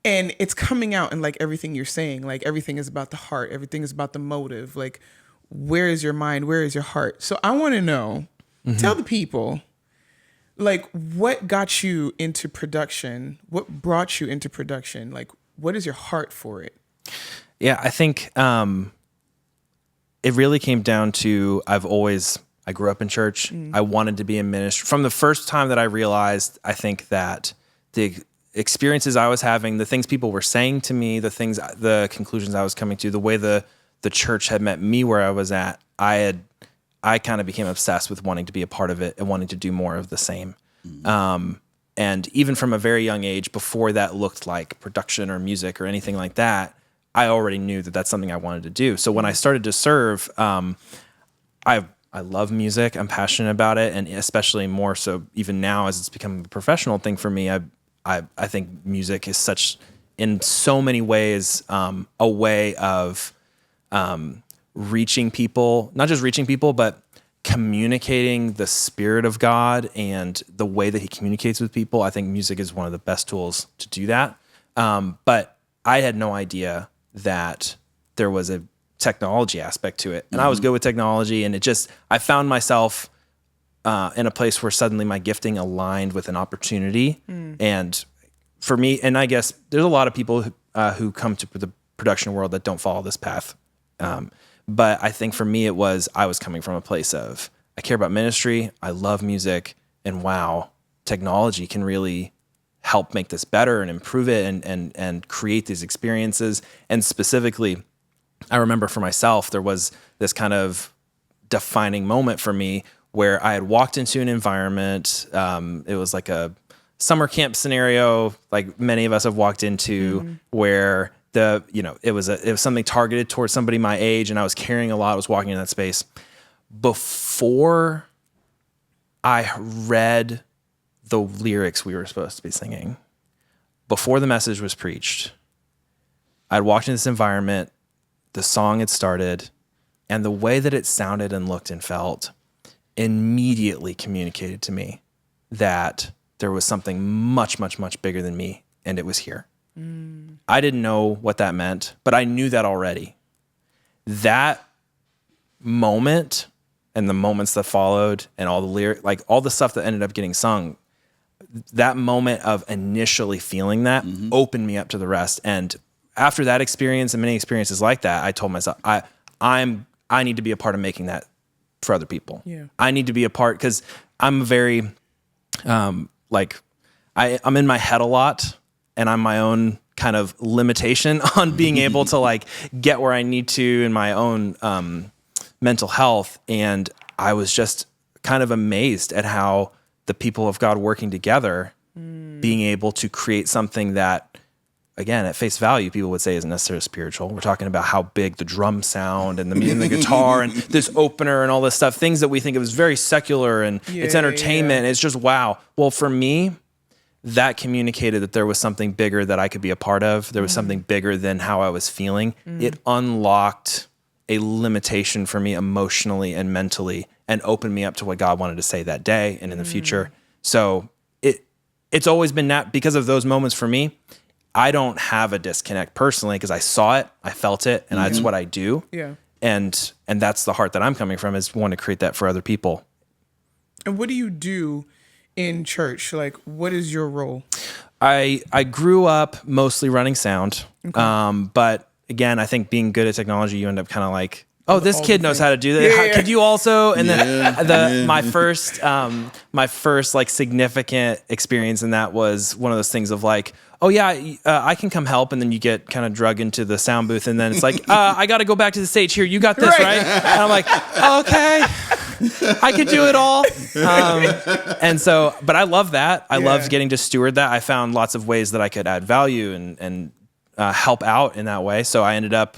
And it's coming out in like everything you're saying. Like everything is about the heart. Everything is about the motive. Like, where is your mind? Where is your heart? So I want to know, tell the people, like, what got you into production? What brought you into production? Like, what is your heart for it? Yeah, I think it really came down to I grew up in church. I wanted to be in ministry. From the first time that I realized, I think that the experiences I was having, the things people were saying to me, the conclusions I was coming to, the way the church had met me where I was at, I kind of became obsessed with wanting to be a part of it and wanting to do more of the same. And even from a very young age, before that looked like production or music or anything like that, I already knew that that's something I wanted to do. So when I started to serve, I love music. I'm passionate about it, and especially more so even now as it's become a professional thing for me. I think music is in so many ways, a way of reaching people, not just reaching people, but communicating the Spirit of God and the way that He communicates with people. I think music is one of the best tools to do that. But I had no idea that there was a technology aspect to it. And I was good with technology, and I found myself in a place where suddenly my gifting aligned with an opportunity. And for me, and I guess there's a lot of people who come to the production world that don't follow this path. But I think for me, I was coming from a place of, I care about ministry, I love music, and wow, technology can really help make this better and improve it and create these experiences. And specifically, I remember for myself, there was this kind of defining moment for me where I had walked into an environment. It was like a summer camp scenario, like many of us have walked into, where it was something targeted towards somebody my age, and I was carrying a lot. I was walking in that space. Before I read the lyrics we were supposed to be singing, before the message was preached, I'd walked into this environment, the song had started, and the way that it sounded and looked and felt immediately communicated to me that there was something much, much, much bigger than me, and it was here. I didn't know what that meant, but I knew that already. That moment and the moments that followed and all the lyric, like all the stuff that ended up getting sung, that moment of initially feeling that opened me up to the rest. And after that experience and many experiences like that, I told myself, I need to be a part of making that for other people. Yeah. I need to be a part, because I'm very, I'm in my head a lot, and I'm my own kind of limitation on being able to like get where I need to in my own mental health. And I was just kind of amazed at how the people of God working together, being able to create something that, again, at face value, people would say isn't necessarily spiritual. We're talking about how big the drum sound and the guitar and this opener and all this stuff, things that we think of as very secular and it's entertainment. It's just, wow. Well, for me, that communicated that there was something bigger that I could be a part of. There was something bigger than how I was feeling. It unlocked a limitation for me emotionally and mentally. and opened me up to what God wanted to say that day and in the future. So it's always been that, because of those moments for me, I don't have a disconnect personally, because I saw it, I felt it, and that's what I do. Yeah. And that's the heart that I'm coming from, is want to create that for other people. And what do you do in church? Like, what is your role? I grew up mostly running sound. Okay. But again, I think being good at technology, you end up kind of like, oh, this kid knows how to do that. Yeah. Could you also? And then my first like significant experience in that was one of those things of like, oh yeah, I can come help, and then you get kind of drug into the sound booth, and then it's like, I got to go back to the stage here. You got this, right? And I'm like, okay, I could do it all. And so, but I love that. I loved getting to steward that. I found lots of ways that I could add value and help out in that way. So I ended up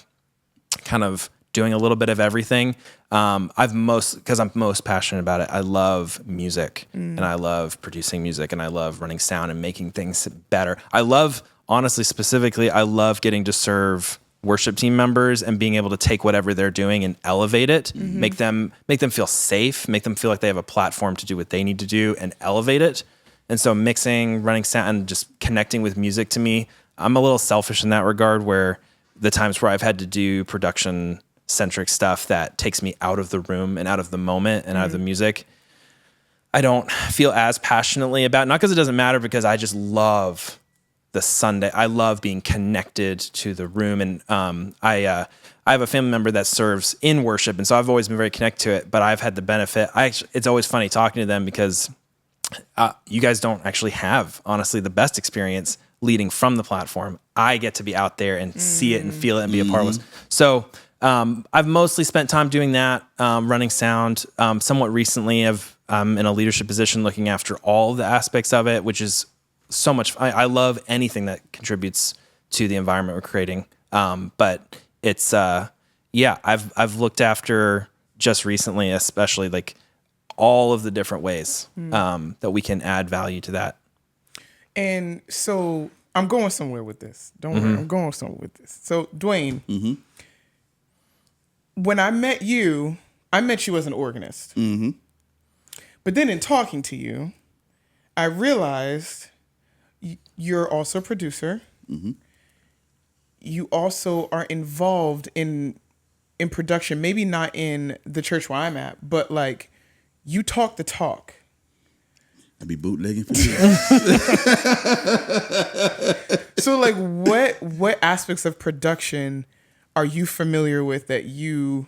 kind of doing a little bit of everything. Because I'm most passionate about it. I love music and I love producing music and I love running sound and making things better. I love getting to serve worship team members and being able to take whatever they're doing and elevate it, make them feel safe, make them feel like they have a platform to do what they need to do and elevate it. And so mixing, running sound, and just connecting with music, to me, I'm a little selfish in that regard, where the times where I've had to do production centric stuff that takes me out of the room and out of the moment and out of the music, I don't feel as passionately about, not because it doesn't matter, because I just love the Sunday. I love being connected to the room. And I have a family member that serves in worship, and so I've always been very connected to it, but I've had the benefit. It's always funny talking to them, because you guys don't actually have, honestly, the best experience leading from the platform. I get to be out there and see it and feel it and be a part of it. So I've mostly spent time doing that, running sound. Somewhat recently, I'm in a leadership position looking after all the aspects of it, which is so much. I love anything that contributes to the environment we're creating. But it's, I've looked after just recently, especially like all of the different ways that we can add value to that. And so I'm going somewhere with this. Don't worry, I'm going somewhere with this. So Dwayne, when I met you as an organist. But then in talking to you, I realized you're also a producer. You also are involved in production, maybe not in the church where I'm at, but like you talk the talk. I be bootlegging for you. So like what aspects of production are you familiar with that you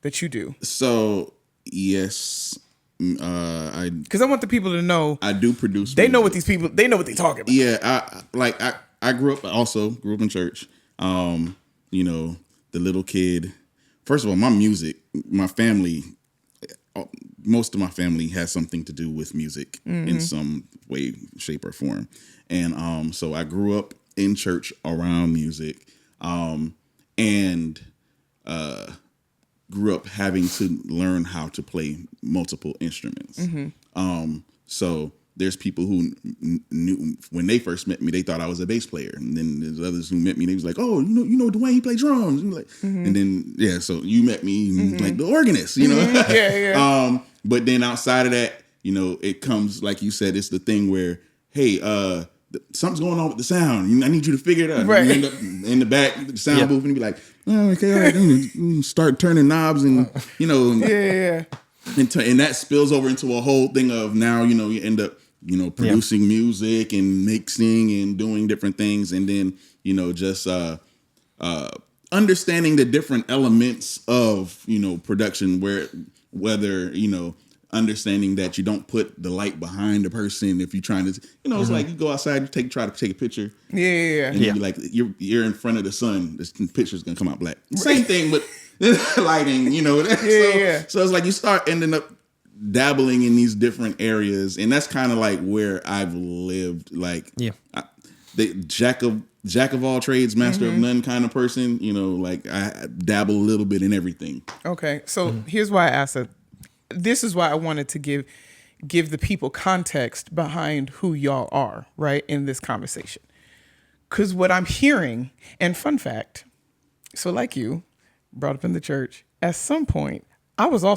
do? So yes, because I want the people to know I do produce. They know what these people. They know what they're talking about. Yeah, I grew up in church. You know, the little kid. First of all, my family, most of my family has something to do with music in some way, shape, or form, and so I grew up in church around music, and grew up having to learn how to play multiple instruments. So there's people who knew when they first met me, they thought I was a bass player, and then there's others who met me. They was like, "Oh, you know, Dwayne, he play drums." And, like, and then so you met me like the organist, you know. But then outside of that, you know, it comes like you said, it's the thing where, hey, something's going on with the sound. I need you to figure it out. Right. You end up in the back the sound booth, and you be like, "Oh, okay, all right." Then start turning knobs, and you know, and that spills over into a whole thing of now, you know, you end up, you know, producing music and mixing and doing different things, and then, you know, just understanding the different elements of, you know, production, whether, you know, understanding that you don't put the light behind the person if you're trying to, you know, it's like you go outside, try to take a picture. And you're like, you're in front of the sun, the picture's gonna come out black. Same thing with lighting, you know. So it's like you start ending up dabbling in these different areas, and that's kind of like where I've lived. Like, the jack of all trades, master of none kind of person. You know, like I dabble a little bit in everything. Okay, so here's why I asked it. This is why I wanted to give the people context behind who y'all are, right, in this conversation. Because what I'm hearing, and fun fact, so like you, brought up in the church, at some point,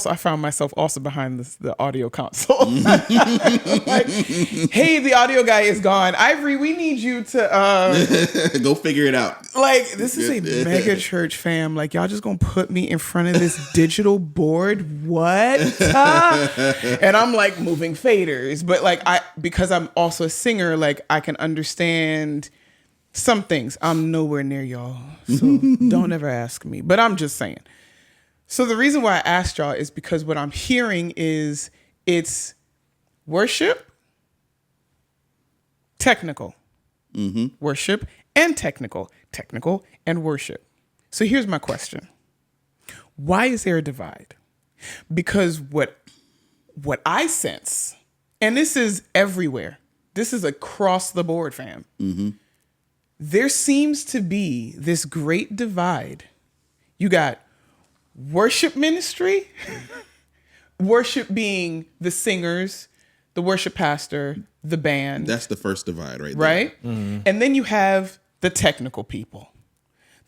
I found myself also behind the audio console. Like, hey, the audio guy is gone. Ivory, we need you to go figure it out. Like, this is a mega church, fam. Like, y'all just gonna put me in front of this digital board? What? And I'm like moving faders, but like because I'm also a singer, like I can understand some things. I'm nowhere near y'all, so don't ever ask me. But I'm just saying. So the reason why I asked y'all is because what I'm hearing is it's worship, technical, worship and technical and worship. So here's my question. Why is there a divide? Because what I sense, and this is everywhere, this is across the board, fam. There seems to be this great divide. You got worship ministry, worship being the singers, the worship pastor, the band. That's the first divide right there. Right? And then you have the technical people,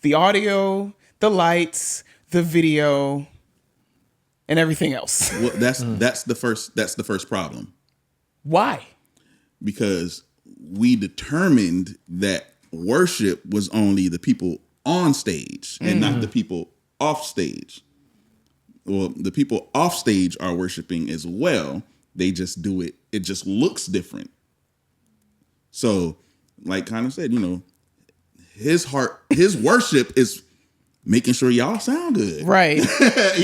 the audio, the lights, the video, and everything else. Well, that's the first problem. Why? Because we determined that worship was only the people on stage and not the people off stage. Well, the people off stage are worshiping as well. They just do it. It just looks different. So, like kind of said, his worship is making sure y'all sound good. Right.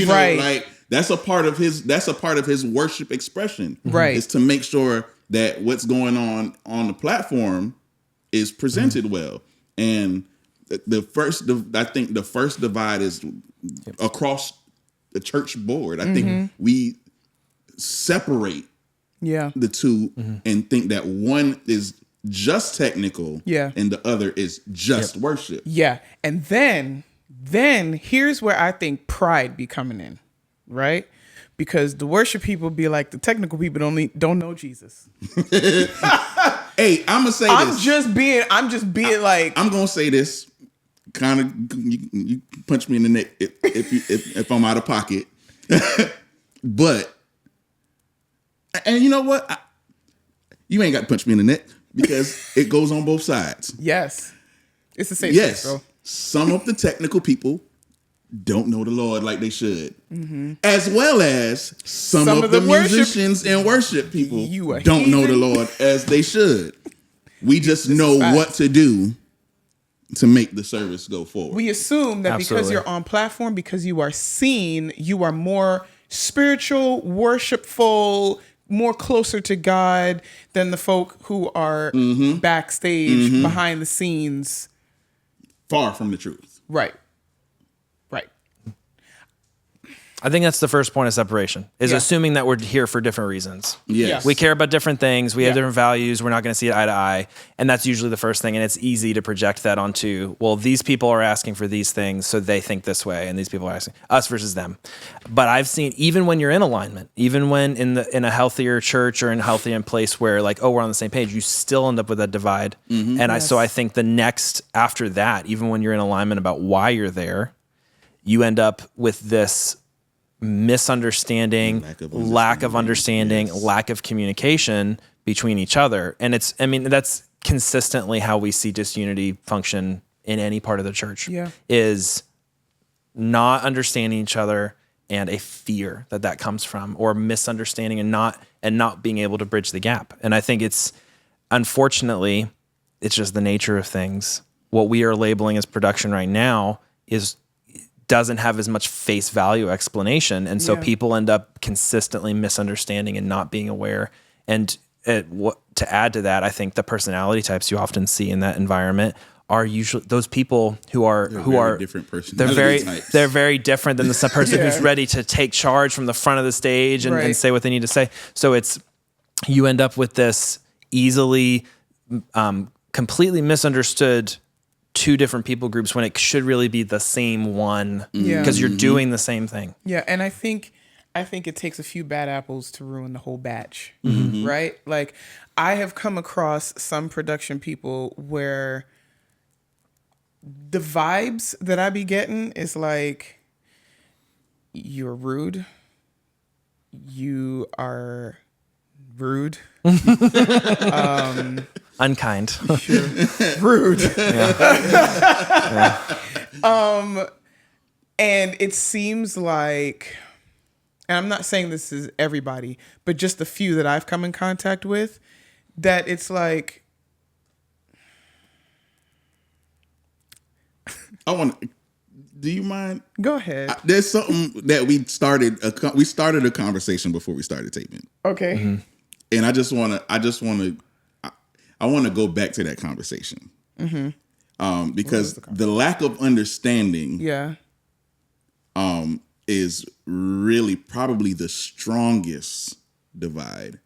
Right. Like that's a part of his worship expression. Right. Is to make sure that what's going on the platform is presented well. And I think the first divide is across the church board. I think we separate the two and think that one is just technical and the other is just worship. Yeah. And then here's where I think pride be coming in, right? Because the worship people be like, the technical people don't know Jesus. Hey, I'm gonna say this. I'm just being like, I'm gonna say this. Kind of, you punch me in the neck if I'm out of pocket. But, and you know what? You ain't got to punch me in the neck because it goes on both sides. Yes, it's the same. Yes, bro. Some of the technical people don't know the Lord like they should, as well as some of the musicians and worship people don't know the Lord as they should. We just know what to do to make the service go forward. We assume that because you're on platform, because you are seen, you are more spiritual, worshipful, more closer to God than the folk who are backstage, behind the scenes. Far from the truth. Right. I think that's the first point of separation, is assuming that we're here for different reasons. Yes. We care about different things. We have different values. We're not going to see it eye to eye. And that's usually the first thing. And it's easy to project that onto, well, these people are asking for these things, so they think this way. And these people are asking us versus them. But I've seen, even when you're in alignment, even when in a healthier church or in a healthier place where like, oh, we're on the same page, you still end up with a divide. And so I think the next after that, even when you're in alignment about why you're there, you end up with this misunderstanding, lack of understanding, lack of communication between each other. And that's consistently how we see disunity function in any part of the church, is not understanding each other and a fear that comes from, or misunderstanding and not being able to bridge the gap. And I think unfortunately, it's just the nature of things. What we are labeling as production right now doesn't have as much face value explanation. And so people end up consistently misunderstanding and not being aware. And to add to that, I think the personality types you often see in that environment are usually those people who are different personality types. They're very different than the person who's ready to take charge from the front of the stage and say what they need to say. So you end up with this easily completely misunderstood two different people groups when it should really be the same one, because you're doing the same thing. Yeah, and I think it takes a few bad apples to ruin the whole batch, right? Like, I have come across some production people where the vibes that I be getting is like, you're rude, you are rude. Unkind. Rude. Yeah. And it seems like, and I'm not saying this is everybody, but just the few that I've come in contact with, that it's like, do you mind? Go ahead. There's something that we started a conversation before we started taping. Okay. Mm-hmm. And I want to go back to that conversation. Mm-hmm. Because the lack of understanding is really probably the strongest divide.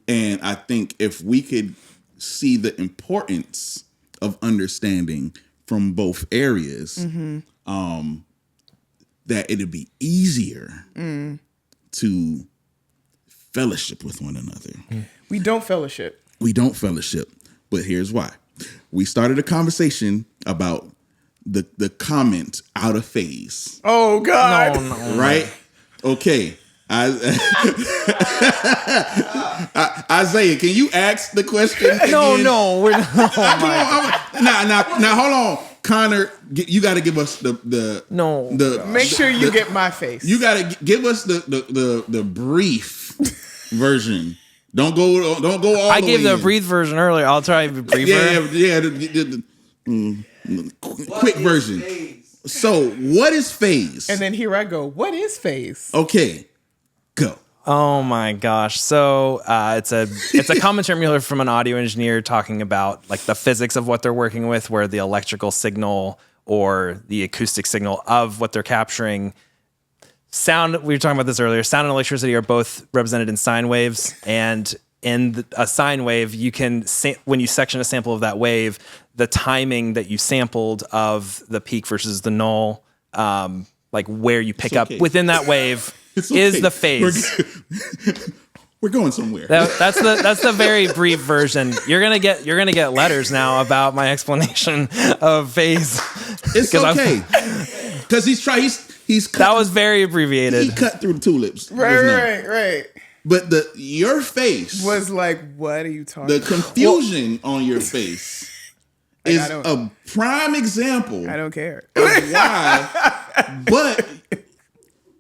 And I think if we could see the importance of understanding from both areas, that it'd be easier to fellowship with one another. We don't fellowship. But here's why. We started a conversation about the comment out of phase. Oh God. No. Right? Okay. Isaiah, can you ask the question again? No. We're not. Now, hold on. Connor, you got to give us the Make sure you get my face. You got to give us the brief version. Don't go all the way. I gave the brief version earlier. I'll try the briefer. Yeah. Quick version. So, what is phase? And then here I go. What is phase? Okay, go. Oh my gosh! So it's a common term you'll hear from an audio engineer talking about like the physics of what they're working with, where the electrical signal or the acoustic signal of what they're capturing. Sound. We were talking about this earlier. Sound and electricity are both represented in sine waves, and in a sine wave, you can when you section a sample of that wave, the timing that you sampled of the peak versus the null, like where you pick up within that wave. Is the phase. We're going somewhere. That's the very brief version. You're gonna get letters now about my explanation of phase. It's okay because he's cut. That was very abbreviated. He cut through the tulips. Right. But your face was like, what are you talking about? The confusion on your face is a prime example. I don't care. Of why, but.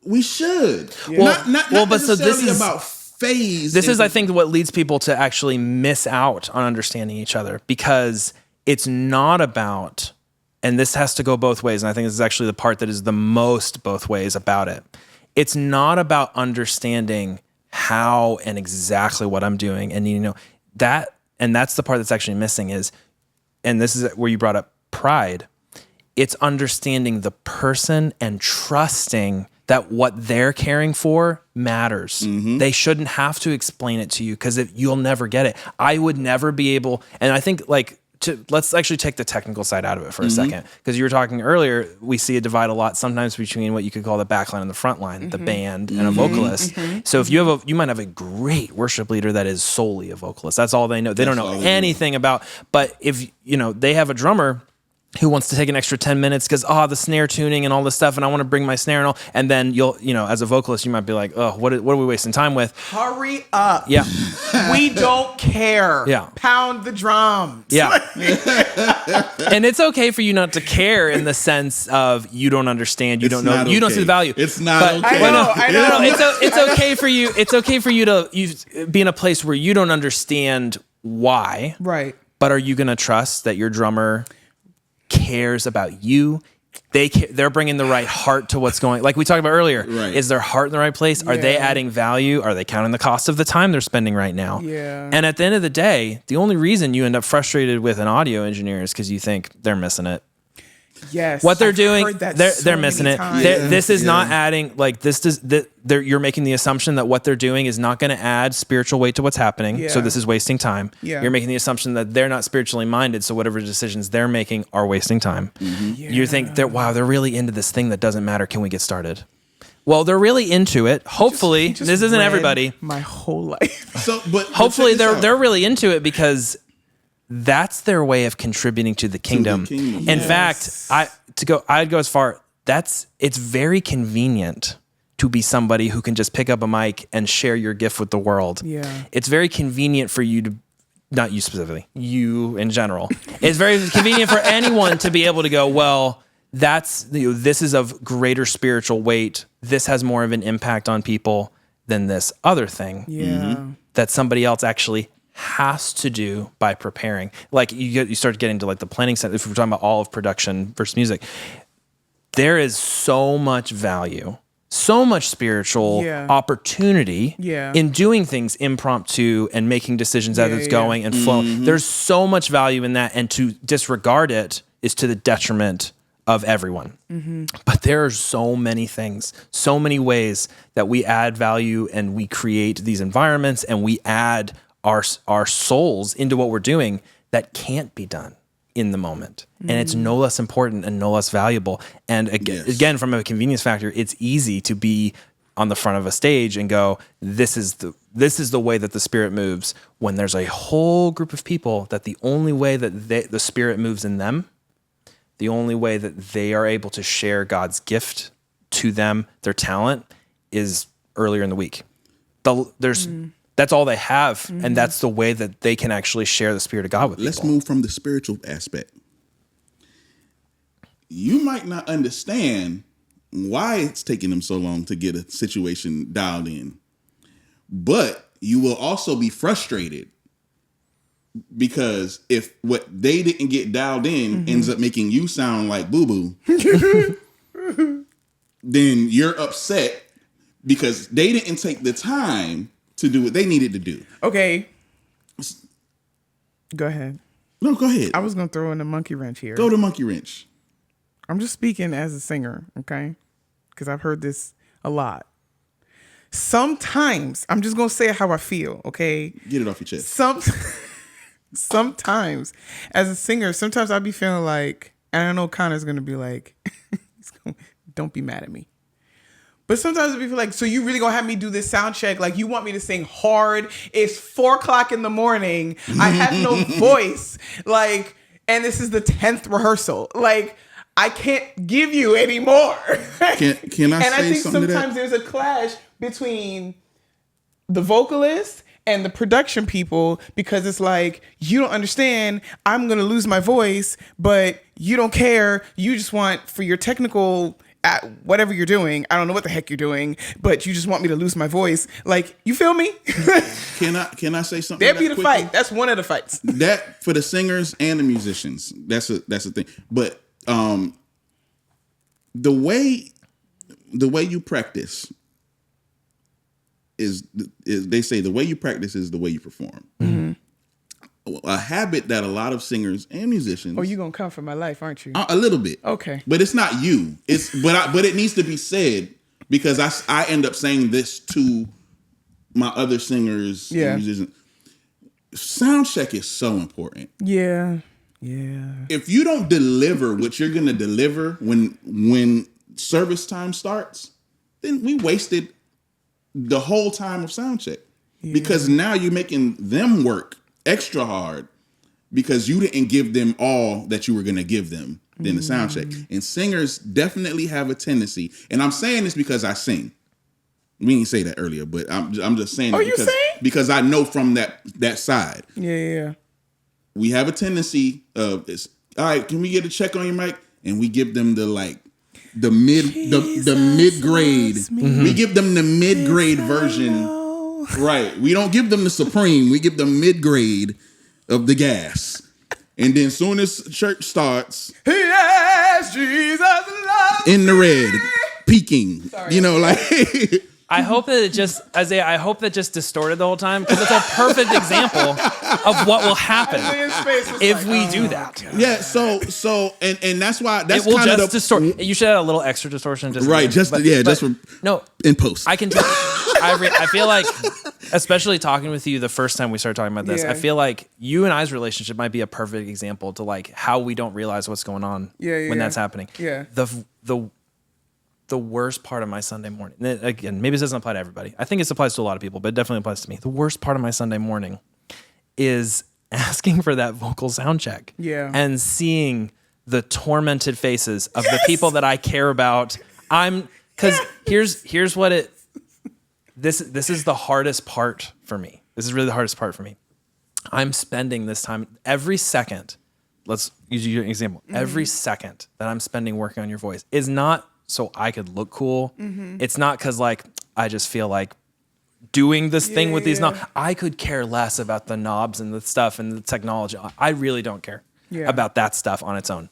We should. Yeah. Not but so this is about phase. This is, I think, what leads people to actually miss out on understanding each other, because it's not about, and this has to go both ways, and I think this is actually the part that is the most both ways about it. It's not about understanding how and exactly what I'm doing, and that's the part that's actually missing is, and this is where you brought up pride. It's understanding the person and trusting that what they're caring for matters. Mm-hmm. They shouldn't have to explain it to you because you'll never get it. I would never be able, and I think let's actually take the technical side out of it for a second, because you were talking earlier, we see a divide a lot sometimes between what you could call the back line and the front line, the band and a vocalist. So if you might have a great worship leader that is solely a vocalist. That's all they know. They don't know anything about, but if they have a drummer who wants to take an extra 10 minutes because, the snare tuning and all this stuff, and I want to bring my snare and all, and then you'll, as a vocalist, you might be like, what are we wasting time with? Hurry up. Yeah. We don't care. Yeah. Pound the drums. Yeah. And it's okay for you not to care in the sense of you don't understand, you don't know, you don't see the value. It's not okay. I know. It's okay for you. It's okay for you to be in a place where you don't understand why. Right. But are you going to trust that your drummer cares about you? They're bringing the right heart to what's going, like we talked about earlier. Right. Is their heart in the right place? Are they adding value? Are they counting the cost of the time they're spending right now? Yeah. And at the end of the day, the only reason you end up frustrated with an audio engineer is because you think they're missing it. Yes. What they're doing, they're missing it. This is not adding, you're making the assumption that what they're doing is not going to add spiritual weight to what's happening. Yeah. So this is wasting time. Yeah. You're making the assumption that they're not spiritually minded. So whatever decisions they're making are wasting time. Mm-hmm. Yeah. You think they're really into this thing that doesn't matter. Can we get started? Well, they're really into it. Hopefully, this isn't everybody. My whole life. But hopefully they're really into it because that's their way of contributing to the kingdom. In fact, I'd go as far. It's very convenient to be somebody who can just pick up a mic and share your gift with the world. Yeah. It's very convenient for you to, not you specifically, you in general. It's very convenient for anyone to be able to go, well, this is of greater spiritual weight. This has more of an impact on people than this other thing. Yeah. That somebody else actually has to do by preparing. Like you start getting to like the planning side. If we're talking about all of production versus music, there is so much value, so much spiritual opportunity in doing things impromptu and making decisions as it's going and flowing. There's so much value in that, and to disregard it is to the detriment of everyone. But there are so many things, so many ways that we add value and we create these environments and we add our souls into what we're doing that can't be done in the moment. And it's no less important and no less valuable. And again, from a convenience factor, it's easy to be on the front of a stage and go, this is the way that the Spirit moves, when there's a whole group of people that the only way that the Spirit moves in them, the only way that they are able to share God's gift to them, their talent, is earlier in the week. That's all they have, and that's the way that they can actually share the Spirit of God with people. Let's move from the spiritual aspect. You might not understand why it's taking them so long to get a situation dialed in, but you will also be frustrated because if what they didn't get dialed in ends up making you sound like boo-boo, then you're upset because they didn't take the time to do what they needed to do. Okay. Go ahead. No, go ahead. I was going to throw in a monkey wrench here. Go to monkey wrench. I'm just speaking as a singer, okay? Because I've heard this a lot. Sometimes, I'm just going to say how I feel, okay? Get it off your chest. Sometimes, as a singer, sometimes I'll be feeling like, and I know Connor's going to be like, don't be mad at me. But sometimes we feel like, so you really gonna have me do this sound check? Like, you want me to sing hard? It's 4:00 in the morning. I have no voice. Like, and this is the 10th rehearsal. Like, I can't give you any more. Can I and say I think something sometimes there's a clash between the vocalist and the production people, because it's like, you don't understand, I'm gonna lose my voice, but you don't care. You just want, for your technical at whatever you're doing, I don't know what the heck you're doing, but you just want me to lose my voice. Like, you feel me? Can I say something? That'd be the fight. That's one of the fights. That for the singers and the musicians. That's the thing. But the way you practice is they say the way you practice is the way you perform. A habit that a lot of singers and musicians. Oh, you gonna come for my life, aren't you? A little bit. Okay. But it's not you. But it needs to be said, because I end up saying this to my other singers and musicians. Sound check is so important. Yeah. If you don't deliver what you're gonna deliver when service time starts, then we wasted the whole time of sound check. Because now you're making them work extra hard because you didn't give them all that you were going to give them in the sound check. And singers definitely have a tendency, and I'm saying this because I sing. We didn't say that earlier, but I'm just saying it because I know from that side. Yeah. We have a tendency of this. All right, can we get a check on your mic? And we give them the mid grade. We give them the mid grade version. Right. We don't give them the supreme. We give them mid grade of the gas. And then soon as church starts, yes, Jesus loves in the red, peaking. Sorry. You know, like I hope that it just, Isaiah, I hope that just distorted the whole time, because it's a perfect example of what will happen if we do that. Yeah, so and that's why that's it will kind just of the distort. You should add a little extra distortion, just right, just for no in post. I can tell. I feel like, especially talking with you the first time we started talking about this, I feel like you and I's relationship might be a perfect example to like how we don't realize what's going on when that's happening. Yeah. The worst part of my Sunday morning, again, maybe this doesn't apply to everybody. I think it applies to a lot of people, but it definitely applies to me. The worst part of my Sunday morning is asking for that vocal sound check. Yeah. And seeing the tormented faces of the people that I care about. Because because here's what this is the hardest part for me. This is really the hardest part for me. I'm spending this time every second. Let's use you an example. Every second that I'm spending working on your voice is not so I could look cool. It's not because like I just feel like doing this thing with these knobs. I could care less about the knobs and the stuff and the technology. I really don't care about that stuff on its own.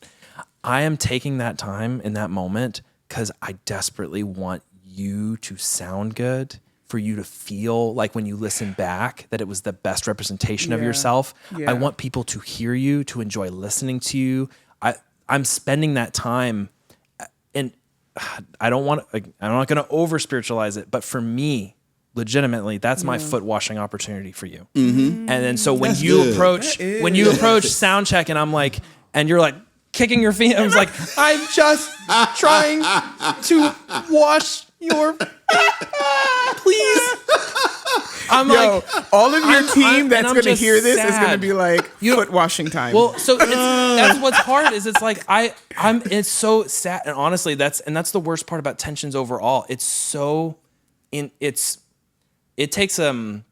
I am taking that time in that moment because I desperately want you to sound good, for you to feel like when you listen back that it was the best representation of yourself. I want people to hear you, to enjoy listening to you. I'm spending that time, and I'm not going to over spiritualize it, but for me, legitimately, that's my foot washing opportunity for you. And then so when you approach sound check and I'm like, and you're like kicking your feet, I was like, I'm just trying to wash your feet, please. I'm like, all of your team that's going to hear this is going to be like, foot washing time. Well, so that's what's hard is it's like it's so sad, and honestly, that's the worst part about tensions overall. It's so it takes we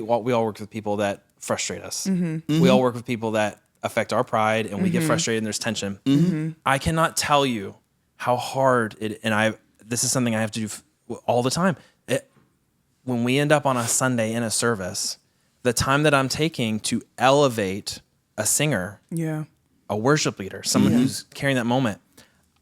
all work with people that frustrate us. We all work with people that affect our pride, and we get frustrated and there's tension. I cannot tell you how hard this is something I have to do all the time. When we end up on a Sunday in a service, the time that I'm taking to elevate a singer, a worship leader, someone who's carrying that moment,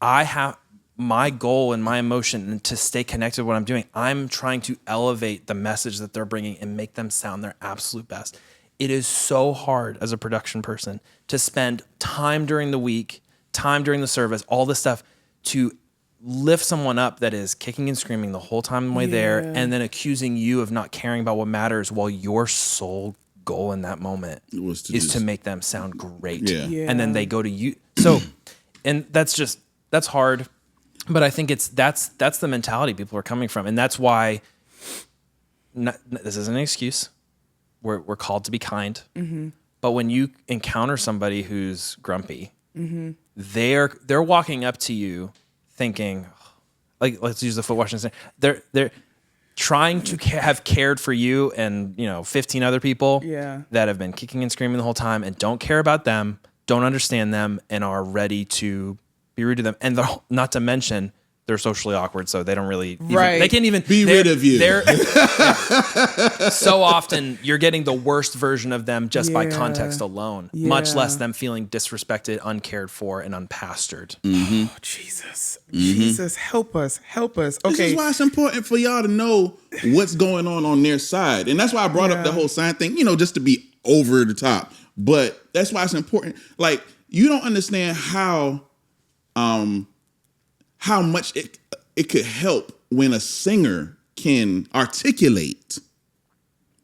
I have my goal and my emotion to stay connected to what I'm doing. I'm trying to elevate the message that they're bringing and make them sound their absolute best. It is so hard as a production person to spend time during the week, time during the service, all this stuff to lift someone up that is kicking and screaming the whole time the way there, and then accusing you of not caring about what matters while your sole goal in that moment is to make them sound great. And then they go to you. So, and that's hard. But I think that's the mentality people are coming from. And that's why this isn't an excuse. We're called to be kind. But when you encounter somebody who's grumpy, they're walking up to you thinking, like, let's use the foot washing thing. They're trying to have cared for you and 15 other people that have been kicking and screaming the whole time and don't care about them, don't understand them, and are ready to be rude to them. And not to mention they're socially awkward, so they don't really they can't even be rid of you. So often you're getting the worst version of them just by context alone, much less them feeling disrespected, uncared for, and unpastored. Oh, Jesus, help us. Okay. This is why it's important for y'all to know what's going on their side. And that's why I brought up the whole sign thing, just to be over the top. But that's why it's important. Like, you don't understand how much it could help when a singer can articulate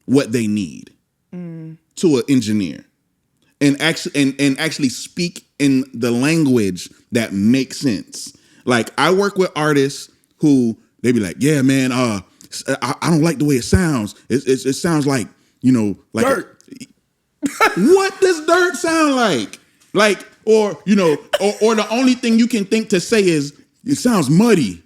what they need to an engineer and actually speak in the language that makes sense. Like, I work with artists who they be like, yeah, man, I don't like the way it sounds. It sounds like, like dirt. What does dirt sound like? Like, or the only thing you can think to say is, it sounds muddy.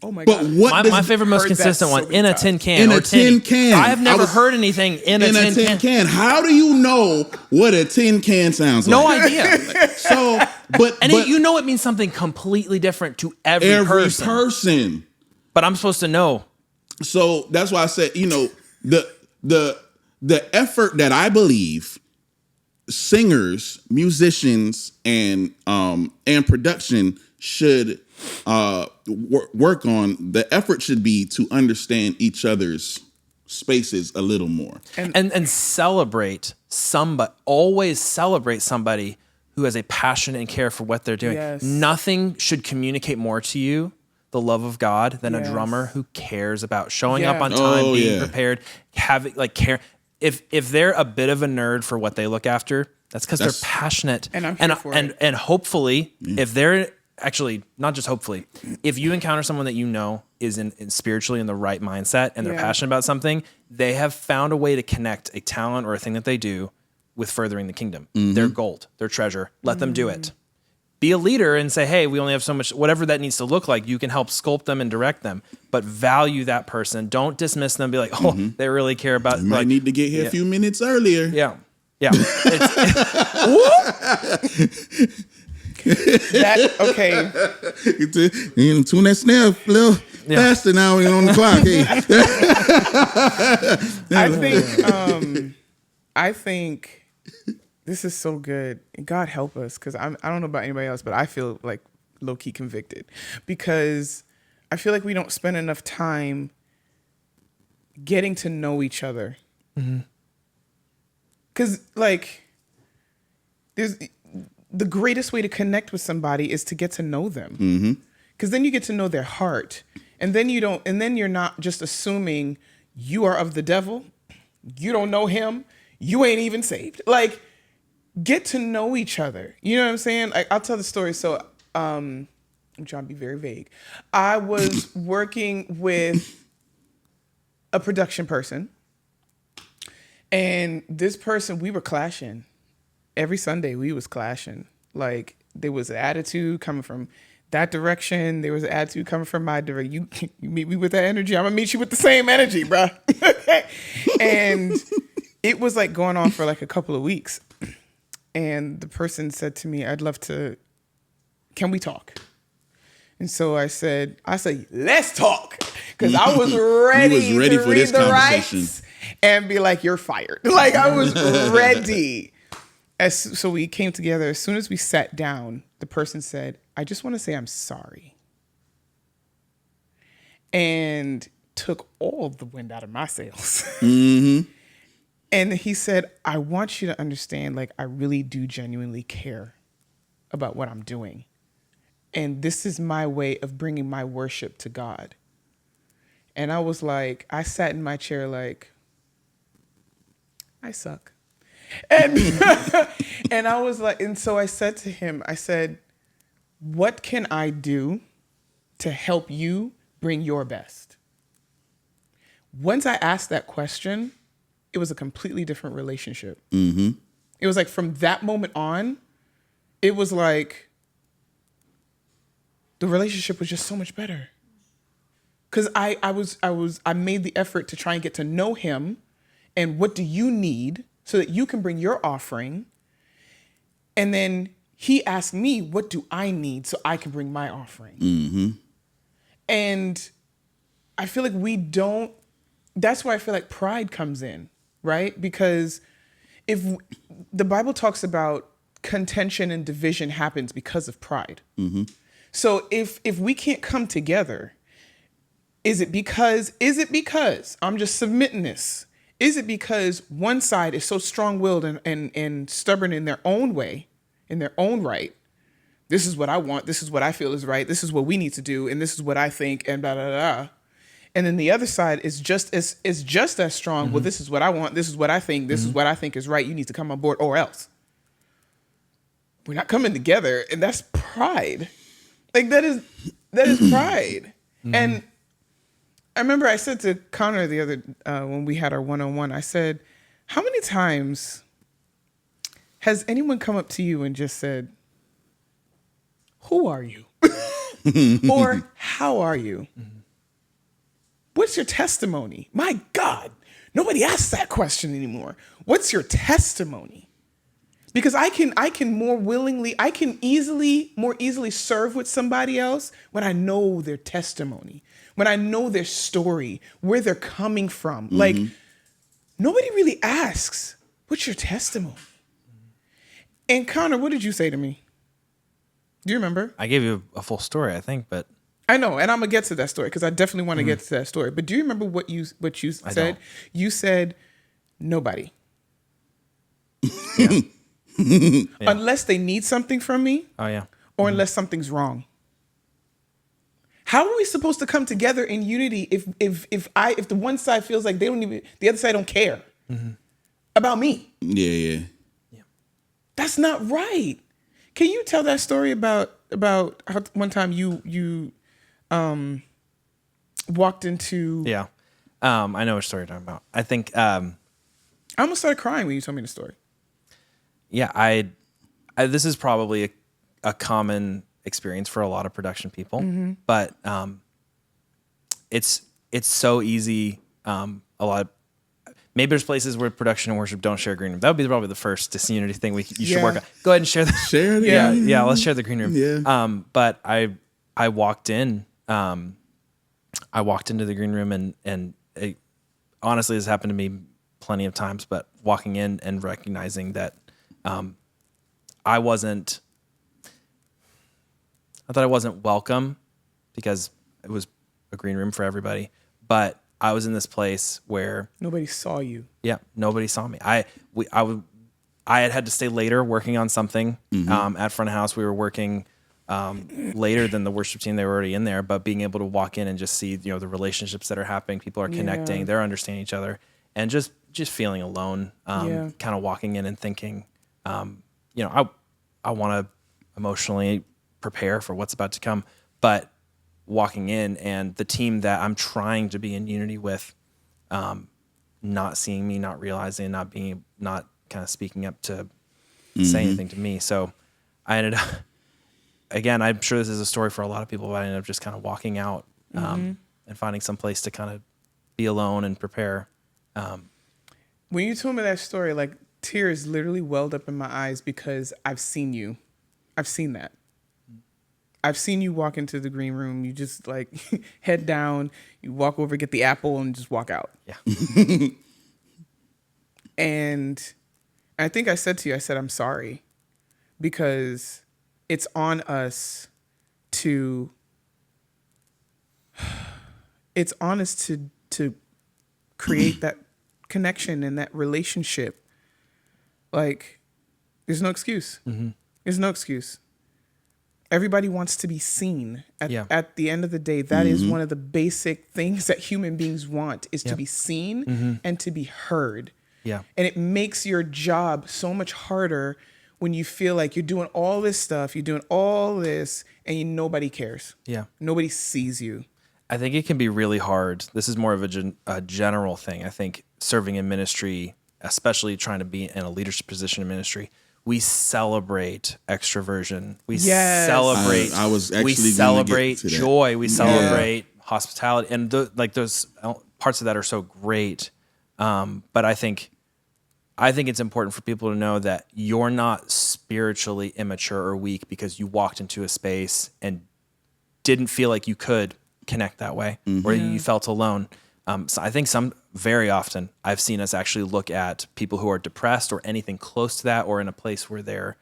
Oh my God. My favorite, most consistent one, in a tin can. In a tin can. I have never heard anything in a tin can. How do you know what a tin can sounds like? No idea. So, but it means something completely different to every person. But I'm supposed to know. So that's why I said, the effort that I believe singers, musicians, and production should work on, the effort should be to understand each other's spaces a little more. And celebrate somebody, always celebrate somebody who has a passion and care for what they're doing. Yes. Nothing should communicate more to you the love of God than a drummer who cares about showing up on time, being prepared, having care. If they're a bit of a nerd for what they look after, that's because they're passionate. And I'm here for it. And hopefully, if they're actually, not just hopefully, if you encounter someone that is in spiritually in the right mindset and they're passionate about something, they have found a way to connect a talent or a thing that they do with furthering the kingdom. Their gold, their treasure. Let them do it. be a leader and say, hey, we only have so much, whatever that needs to look like, you can help sculpt them and direct them, but value that person. Don't dismiss them. Be like, oh, they really care about. You might need to get here a few minutes earlier. Yeah. Yeah. Okay. Tune that snare a little faster now when you're on the clock. Hey. I think this is so good. God help us, because I don't know about anybody else, but I feel like low-key convicted because I feel like we don't spend enough time getting to know each other. Because there's the greatest way to connect with somebody is to get to know them. Because then you get to know their heart, and then you're not just assuming you are of the devil. You don't know him. You ain't even saved. Get to know each other. You know what I'm saying? I'll tell the story. So, I'm trying to be very vague. I was working with a production person, and this person, we were clashing. Every Sunday we was clashing. There was an attitude coming from that direction. There was an attitude coming from my direction. You meet me with that energy, I'm gonna meet you with the same energy, bruh. And it was going on for a couple of weeks. And the person said to me, can we talk? And so I said, let's talk. Because I was ready, to read the rights and be like, you're fired. I was ready. So we came together. As soon as we sat down, the person said, I just want to say I'm sorry. And took all the wind out of my sails. And he said, I want you to understand, I really do genuinely care about what I'm doing. And this is my way of bringing my worship to God. And I was I sat in my chair I suck. And and I was and so I said to him, I said, what can I do to help you bring your best? Once I asked that question, it was a completely different relationship. It was from that moment on, it was the relationship was just so much better. Cause I made the effort to try and get to know him, and what do you need so that you can bring your offering. And then he asked me, what do I need so I can bring my offering? And I feel that's where I feel pride comes in. Right? Because if the Bible talks about contention and division happens because of pride. So if we can't come together, is it because I'm just submitting this? Is it because one side is so strong-willed and stubborn in their own way, in their own right? This is what I want. This is what I feel is right. This is what we need to do. And this is what I think, and blah, blah, blah. And then the other side is just as strong. Well, this is what I want. This is what I think. This is what I think is right. You need to come on board, or else. We're not coming together, and that's pride. That is pride. And I remember I said to Connor the other when we had our one-on-one, I said, how many times has anyone come up to you and just said, who are you? Or how are you? What's your testimony? My God, nobody asks that question anymore. What's your testimony? Because I can more easily serve with somebody else when I know their testimony, when I know their story, where they're coming from. Nobody really asks, what's your testimony? And Connor, what did you say to me? Do you remember? I gave you a full story, I think, but I know, and I'm gonna get to that story because I definitely want to get to that story. But do you remember what you said? Don't. You said nobody. Yeah. Unless they need something from me. Oh yeah. Or unless something's wrong. How are we supposed to come together in unity if the one side feels like the other side don't care about me? Yeah. That's not right. Can you tell that story about how one time you walked into? Yeah. I know which story you're talking about. I think I almost started crying when you told me the story. Yeah, this is probably a common experience for a lot of production people, but it's so easy. Maybe there's places where production and worship don't share a green room. That would be probably the first disunity thing you should work on. Go ahead and share that. Share the green room. Yeah, let's share the green room. Yeah. But I walked in. I walked into the green room and it, honestly, this happened to me plenty of times. But walking in and recognizing that I thought I wasn't welcome because it was a green room for everybody, but I was in this place where nobody saw you. Yeah, nobody saw me. I had to stay later working on something at front of house. We were working later than the worship team. They were already in there, but being able to walk in and just see, the relationships that are happening, people are connecting, they're understanding each other, and just feeling alone. Kind of walking in and thinking, I want to emotionally prepare for what's about to come, but walking in and the team that I'm trying to be in unity with, not seeing me, not realizing, not kind of speaking up to say anything to me. So I ended up, again, I'm sure this is a story for a lot of people, but I ended up just kind of walking out and finding some place to kind of be alone and prepare. When you told me that story, like tears literally welled up in my eyes because I've seen you. I've seen that. I've seen you walk into the green room. You just like head down, you walk over, get the apple, and just walk out. Yeah. And I think I said to you, I'm sorry, because it's on us to create that connection and that relationship. Like, there's no excuse. There's no excuse. Everybody wants to be seen. At the end of the day, that is one of the basic things that human beings want, is to be seen and to be heard. Yeah. And it makes your job so much harder when you feel like you're doing all this stuff, you're doing all this, and nobody cares. Yeah. Nobody sees you. I think it can be really hard. This is more of a general thing. I think serving in ministry, especially trying to be in a leadership position in ministry, we celebrate extroversion. We celebrate. I was actually we celebrate joy. We celebrate hospitality, and those parts of that are so great. But I think it's important for people to know that you're not spiritually immature or weak because you walked into a space and didn't feel like you could connect that way, or you felt alone. So I think very often I've seen us actually look at people who are depressed or anything close to that, or in a place where their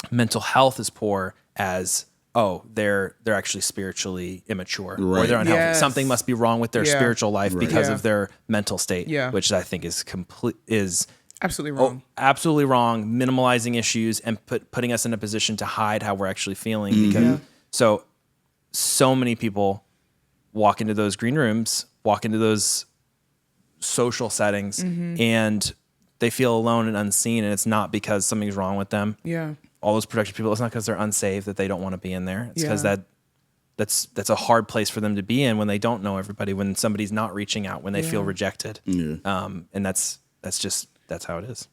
mental health is poor, as they're actually spiritually immature, or they're unhealthy. Yes. Something must be wrong with their spiritual life because of their mental state, which I think is absolutely wrong. Absolutely wrong. Minimalizing issues and putting us in a position to hide how we're actually feeling. Because so many people walk into those green rooms, walk into those social settings, and they feel alone and unseen. And it's not because something's wrong with them. Yeah. All those production people, it's not because they're unsaved that they don't want to be in there. It's because that's a hard place for them to be in when they don't know everybody, when somebody's not reaching out, when they feel rejected. Yeah. And that's how it is.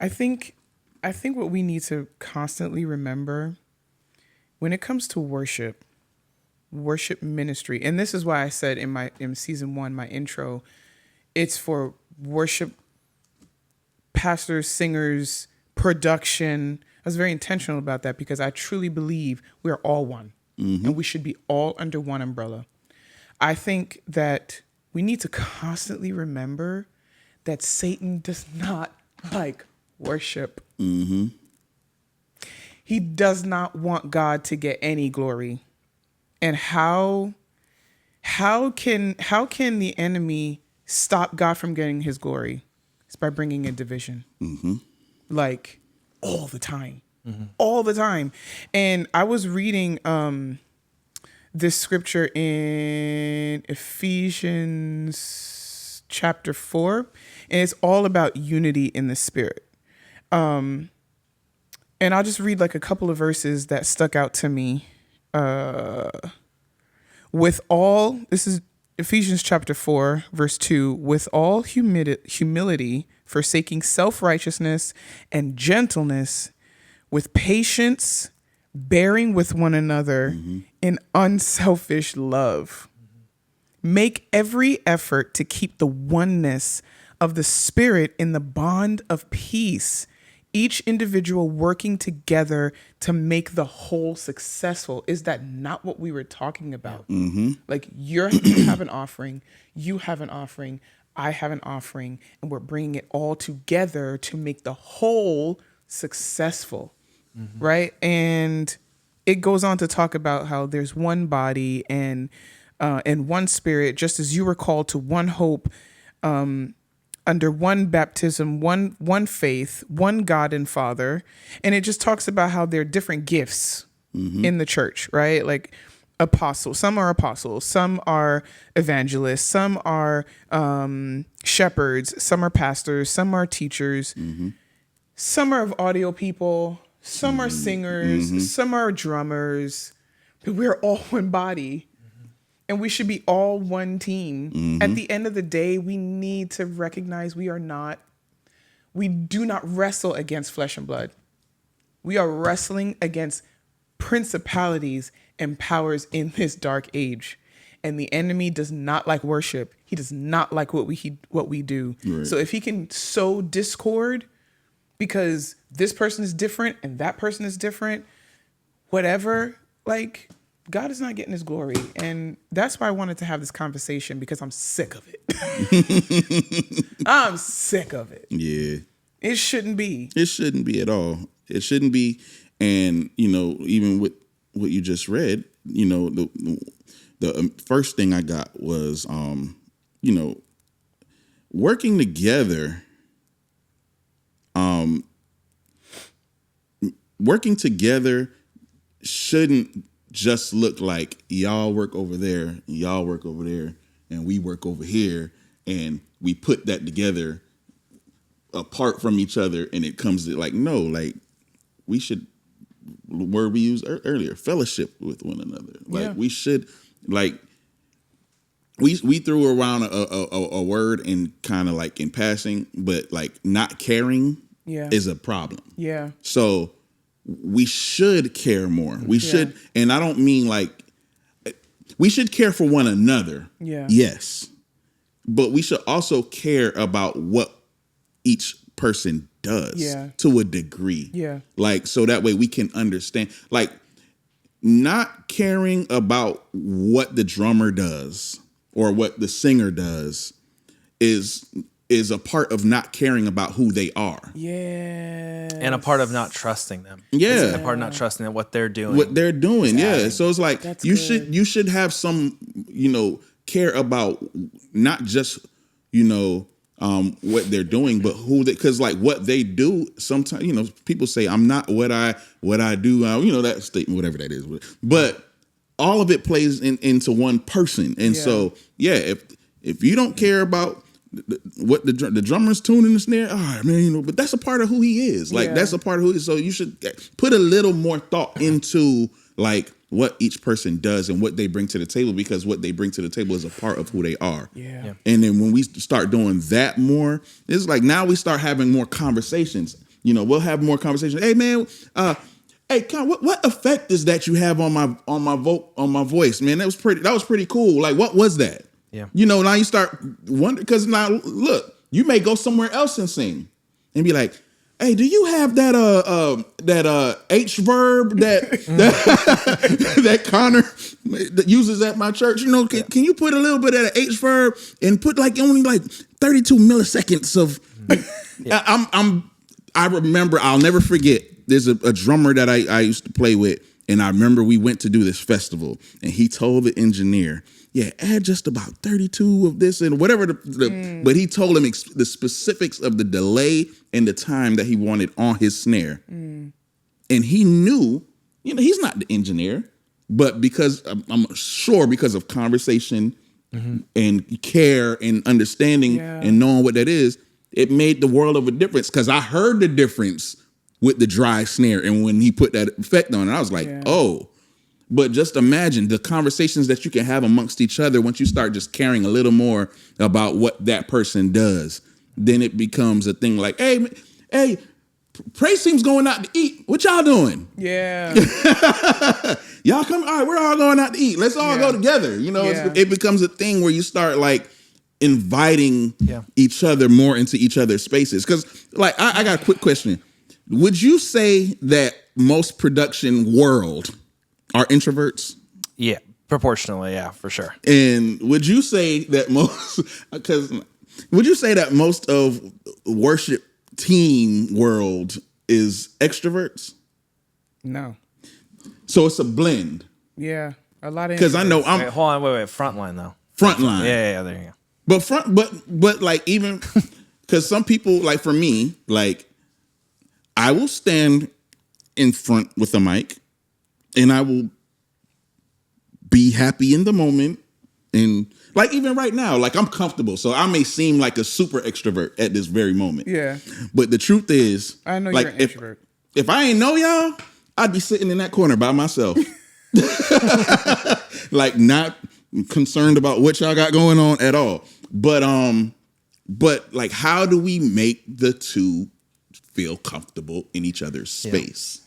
I think what we need to constantly remember when it comes to worship ministry, and this is why I said in season 1, my intro, it's for worship pastors, singers, production. I was very intentional about that because I truly believe we are all one, and we should be all under one umbrella. I think that we need to constantly remember that Satan does not like worship. He does not want God to get any glory. And how can the enemy stop God from getting his glory? It's by bringing in division. Like all the time. All the time. And I was reading this scripture in Ephesians chapter 4, and it's all about unity in the spirit. And I'll just read like a couple of verses that stuck out to me. This is Ephesians chapter 4, verse 2, with all humility, forsaking self-righteousness and gentleness, with patience, bearing with one another in unselfish love. Make every effort to keep the oneness of the Spirit in the bond of peace, each individual working together to make the whole successful. Is that not what we were talking about? Like you have an offering, you have an offering, I have an offering, and we're bringing it all together to make the whole successful, right? And it goes on to talk about how there's one body and one Spirit, just as you were called to one hope, under one baptism, one faith, one God and Father. And it just talks about how there are different gifts in the church, right? Like apostles, some are evangelists, some are shepherds, some are pastors, some are teachers, some are of audio people, some are singers, some are drummers, but we're all one body. And we should be all one team. At the end of the day, we need to recognize we do not wrestle against flesh and blood. We are wrestling against principalities and powers in this dark age. And the enemy does not like worship. He does not like what we do. Right. So if he can sow discord because this person is different and that person is different, whatever, like, God is not getting his glory. And that's why I wanted to have this conversation, because I'm sick of it. I'm sick of it. Yeah. It shouldn't be. It shouldn't be at all. It shouldn't be. And, even with what you just read, the first thing I got was, working together. Working together shouldn't just look like y'all work over there, y'all work over there, and we work over here, and we put that together apart from each other, and it comes to we should, word we used earlier, fellowship with one another. We should, we threw around a word and kind of in passing, but not caring is a problem. Yeah. So we should care more. We should, and I don't mean we should care for one another. Yeah. Yes. But we should also care about what each person does to a degree. Yeah. So that way we can understand. Not caring about what the drummer does or what the singer does is a part of not caring about who they are. Yeah. And a part of not trusting them. Yeah. And a part of not trusting what they're doing. Yeah. So it's you should have some, care about not just, what they're doing, but because what they do, sometimes, people say, I'm not what I do, that statement, whatever that is. But all of it plays into one person. And so, if you don't care about what the drummer's tuning the snare, all right, man, but that's a part of who he is. That's a part of who he is. So you should put a little more thought into what each person does and what they bring to the table, because what they bring to the table is a part of who they are. Yeah. And then when we start doing that more, it's now we start having more conversations. We'll have more conversations. Hey man, what effect is that you have on my voice, man? That was pretty cool. What was that? Yeah. Now you start wondering, because now look, you may go somewhere else and sing and be like, hey, do you have that H verb that Connor uses at my church? Can you put a little bit of that H verb and put only 32 milliseconds of I remember, I'll never forget, there's a drummer that I used to play with, and I remember we went to do this festival, and he told the engineer, add just about 32 of this and whatever. But he told him the specifics of the delay and the time that he wanted on his snare. And he knew, he's not the engineer, but because I'm sure because of conversation and care and understanding and knowing what that is, it made the world of a difference, because I heard the difference with the dry snare. And when he put that effect on it, I was like, oh, But just imagine the conversations that you can have amongst each other once you start just caring a little more about what that person does. Then it becomes a thing like, hey, Praise Team's going out to eat. What y'all doing? Yeah. Y'all come. All right, we're all going out to eat. Let's all go together. You know, it becomes a thing where you start like inviting each other more into each other's spaces. Because like, I got a quick question. Would you say that most production world are introverts? Yeah, proportionally, yeah, for sure. And would you say that most of worship team world is extroverts? No. So it's a blend. Yeah, a lot of. Because I know I'm. Wait, hold on, wait. Frontline though. Frontline. Yeah, there you go. But like even because some people like for me like I will stand in front with a mic and I will be happy in the moment. And like even right now, like I'm comfortable. So I may seem like a super extrovert at this very moment. Yeah. But the truth is, I know like, you're an introvert. If I ain't know y'all, I'd be sitting in that corner by myself. Like not concerned about what y'all got going on at all. But like how do we make the two feel comfortable in each other's space?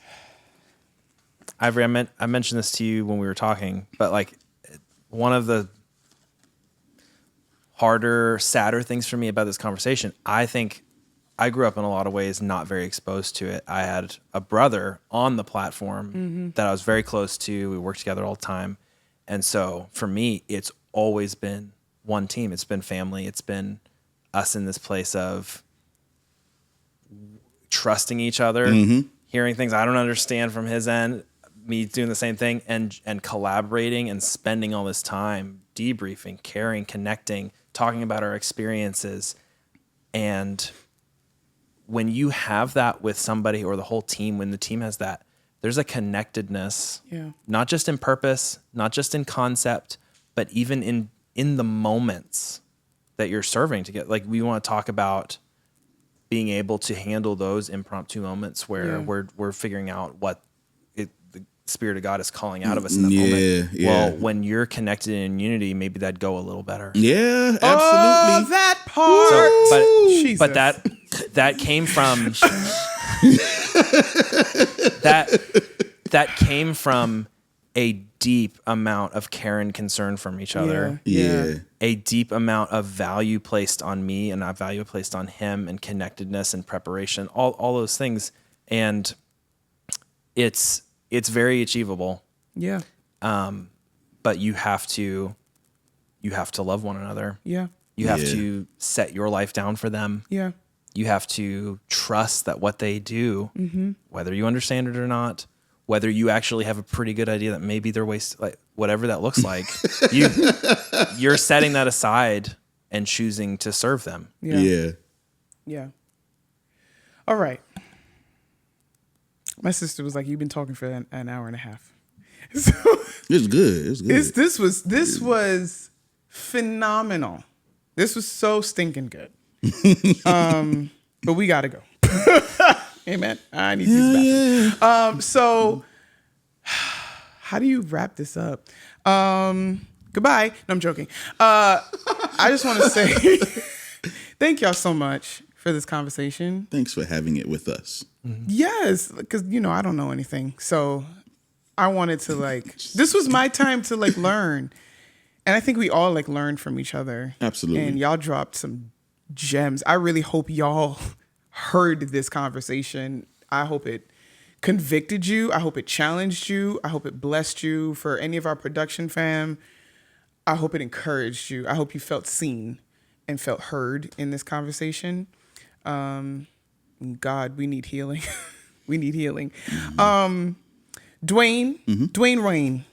Ivory, I mentioned this to you when we were talking, but like one of the harder, sadder things for me about this conversation, I think I grew up in a lot of ways not very exposed to it. I had a brother on the platform that I was very close to. We worked together all the time. And so for me, it's always been one team. It's been family. It's been us in this place of trusting each other, hearing things I don't understand from his end, me doing the same thing, and collaborating and spending all this time debriefing, caring, connecting, talking about our experiences. And when you have that with somebody or the whole team, when the team has that, there's a connectedness, not just in purpose, not just in concept, but even in the moments that you're serving to get. Like we want to talk about being able to handle those impromptu moments where we're figuring out what the Spirit of God is calling out of us in that moment. Well, when you're connected in unity, maybe that'd go a little better. Yeah, absolutely. Oh, that part. But that came from that came from a deep amount of care and concern from each other. A deep amount of value placed on me and a value placed on him, and connectedness and preparation, all those things. And it's very achievable. Yeah. But you have to love one another. Yeah. You have to set your life down for them. Yeah. You have to trust that what they do, whether you understand it or not, whether you actually have a pretty good idea that maybe they're like whatever that looks like, you're setting that aside and choosing to serve them. Yeah. All right. My sister was like, "You've been talking for an hour and a half." So it's good. This was phenomenal. This was so stinking good. But we gotta go. Amen. I need to use the bathroom. So how do you wrap this up? Goodbye. No, I'm joking. I just want to say thank y'all so much for this conversation. Thanks for having it with us. Yes, because I don't know anything, so I wanted to this was my time to learn, and I think we all learned from each other. Absolutely. And y'all dropped some gems. I really hope y'all heard this conversation. I hope it convicted you. I hope it challenged you. I hope it blessed you. For any of our production fam, I hope it encouraged you. I hope you felt seen and felt heard in this conversation. God, we need healing. We need healing. Dwayne Rain,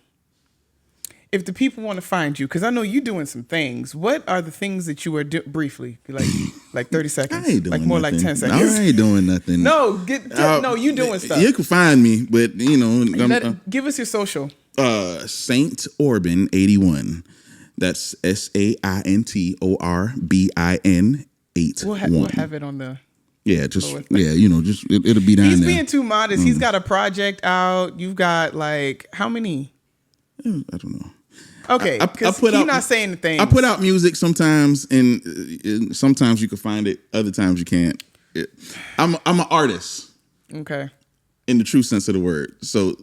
if the people want to find you, because I know you're doing some things, what are the things that you are briefly, like 30 seconds? I ain't doing more nothing. like 10 seconds. I ain't doing nothing. No, you doing stuff. You can find me, but give us your social. Saint Orbin 81. That's SAINTORBIN 81. We'll have it on the. Yeah, it'll be down there. He's being too modest. He's got a project out. You've got how many? I don't know. Okay, because he's not saying the things. I put out music sometimes, and sometimes you can find it. Other times you can't. I'm an artist. Okay. In the true sense of the word. So,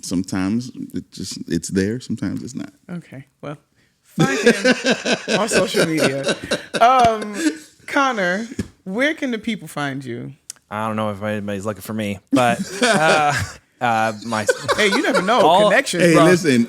sometimes it's there. Sometimes it's not. Okay. Well, find him on social media. Connor, where can the people find you? I don't know if anybody's looking for me, but hey, you never know. Connections. Hey, bro. Listen.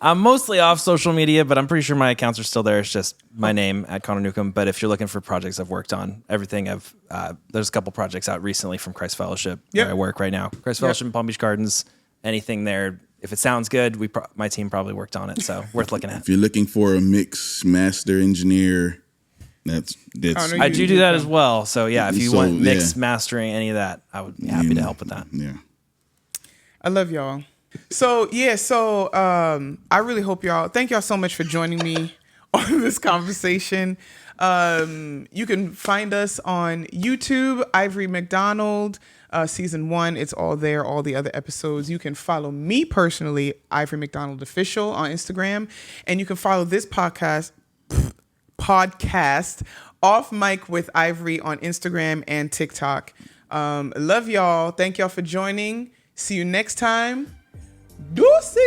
I'm mostly off social media, but I'm pretty sure my accounts are still there. It's just my name at Connor Newcomb. But if you're looking for projects I've worked on, there's a couple projects out recently from Christ Fellowship where I work right now. Christ Fellowship in Palm Beach Gardens. Anything there, if it sounds good, my team probably worked on it, so worth looking at. If you're looking for a mix master engineer, that's I do that as well. So yeah, if you want mix mastering any of that, I would be happy to help with that. Yeah. I love y'all. So I really hope thank y'all so much for joining me on this conversation. You can find us on YouTube, Ivory McDonald, season 1. It's all there, all the other episodes. You can follow me personally, Ivory McDonald Official on Instagram. And you can follow this podcast, Off Mic with Ivory on Instagram and TikTok. Love y'all. Thank y'all for joining. See you next time. Deuces.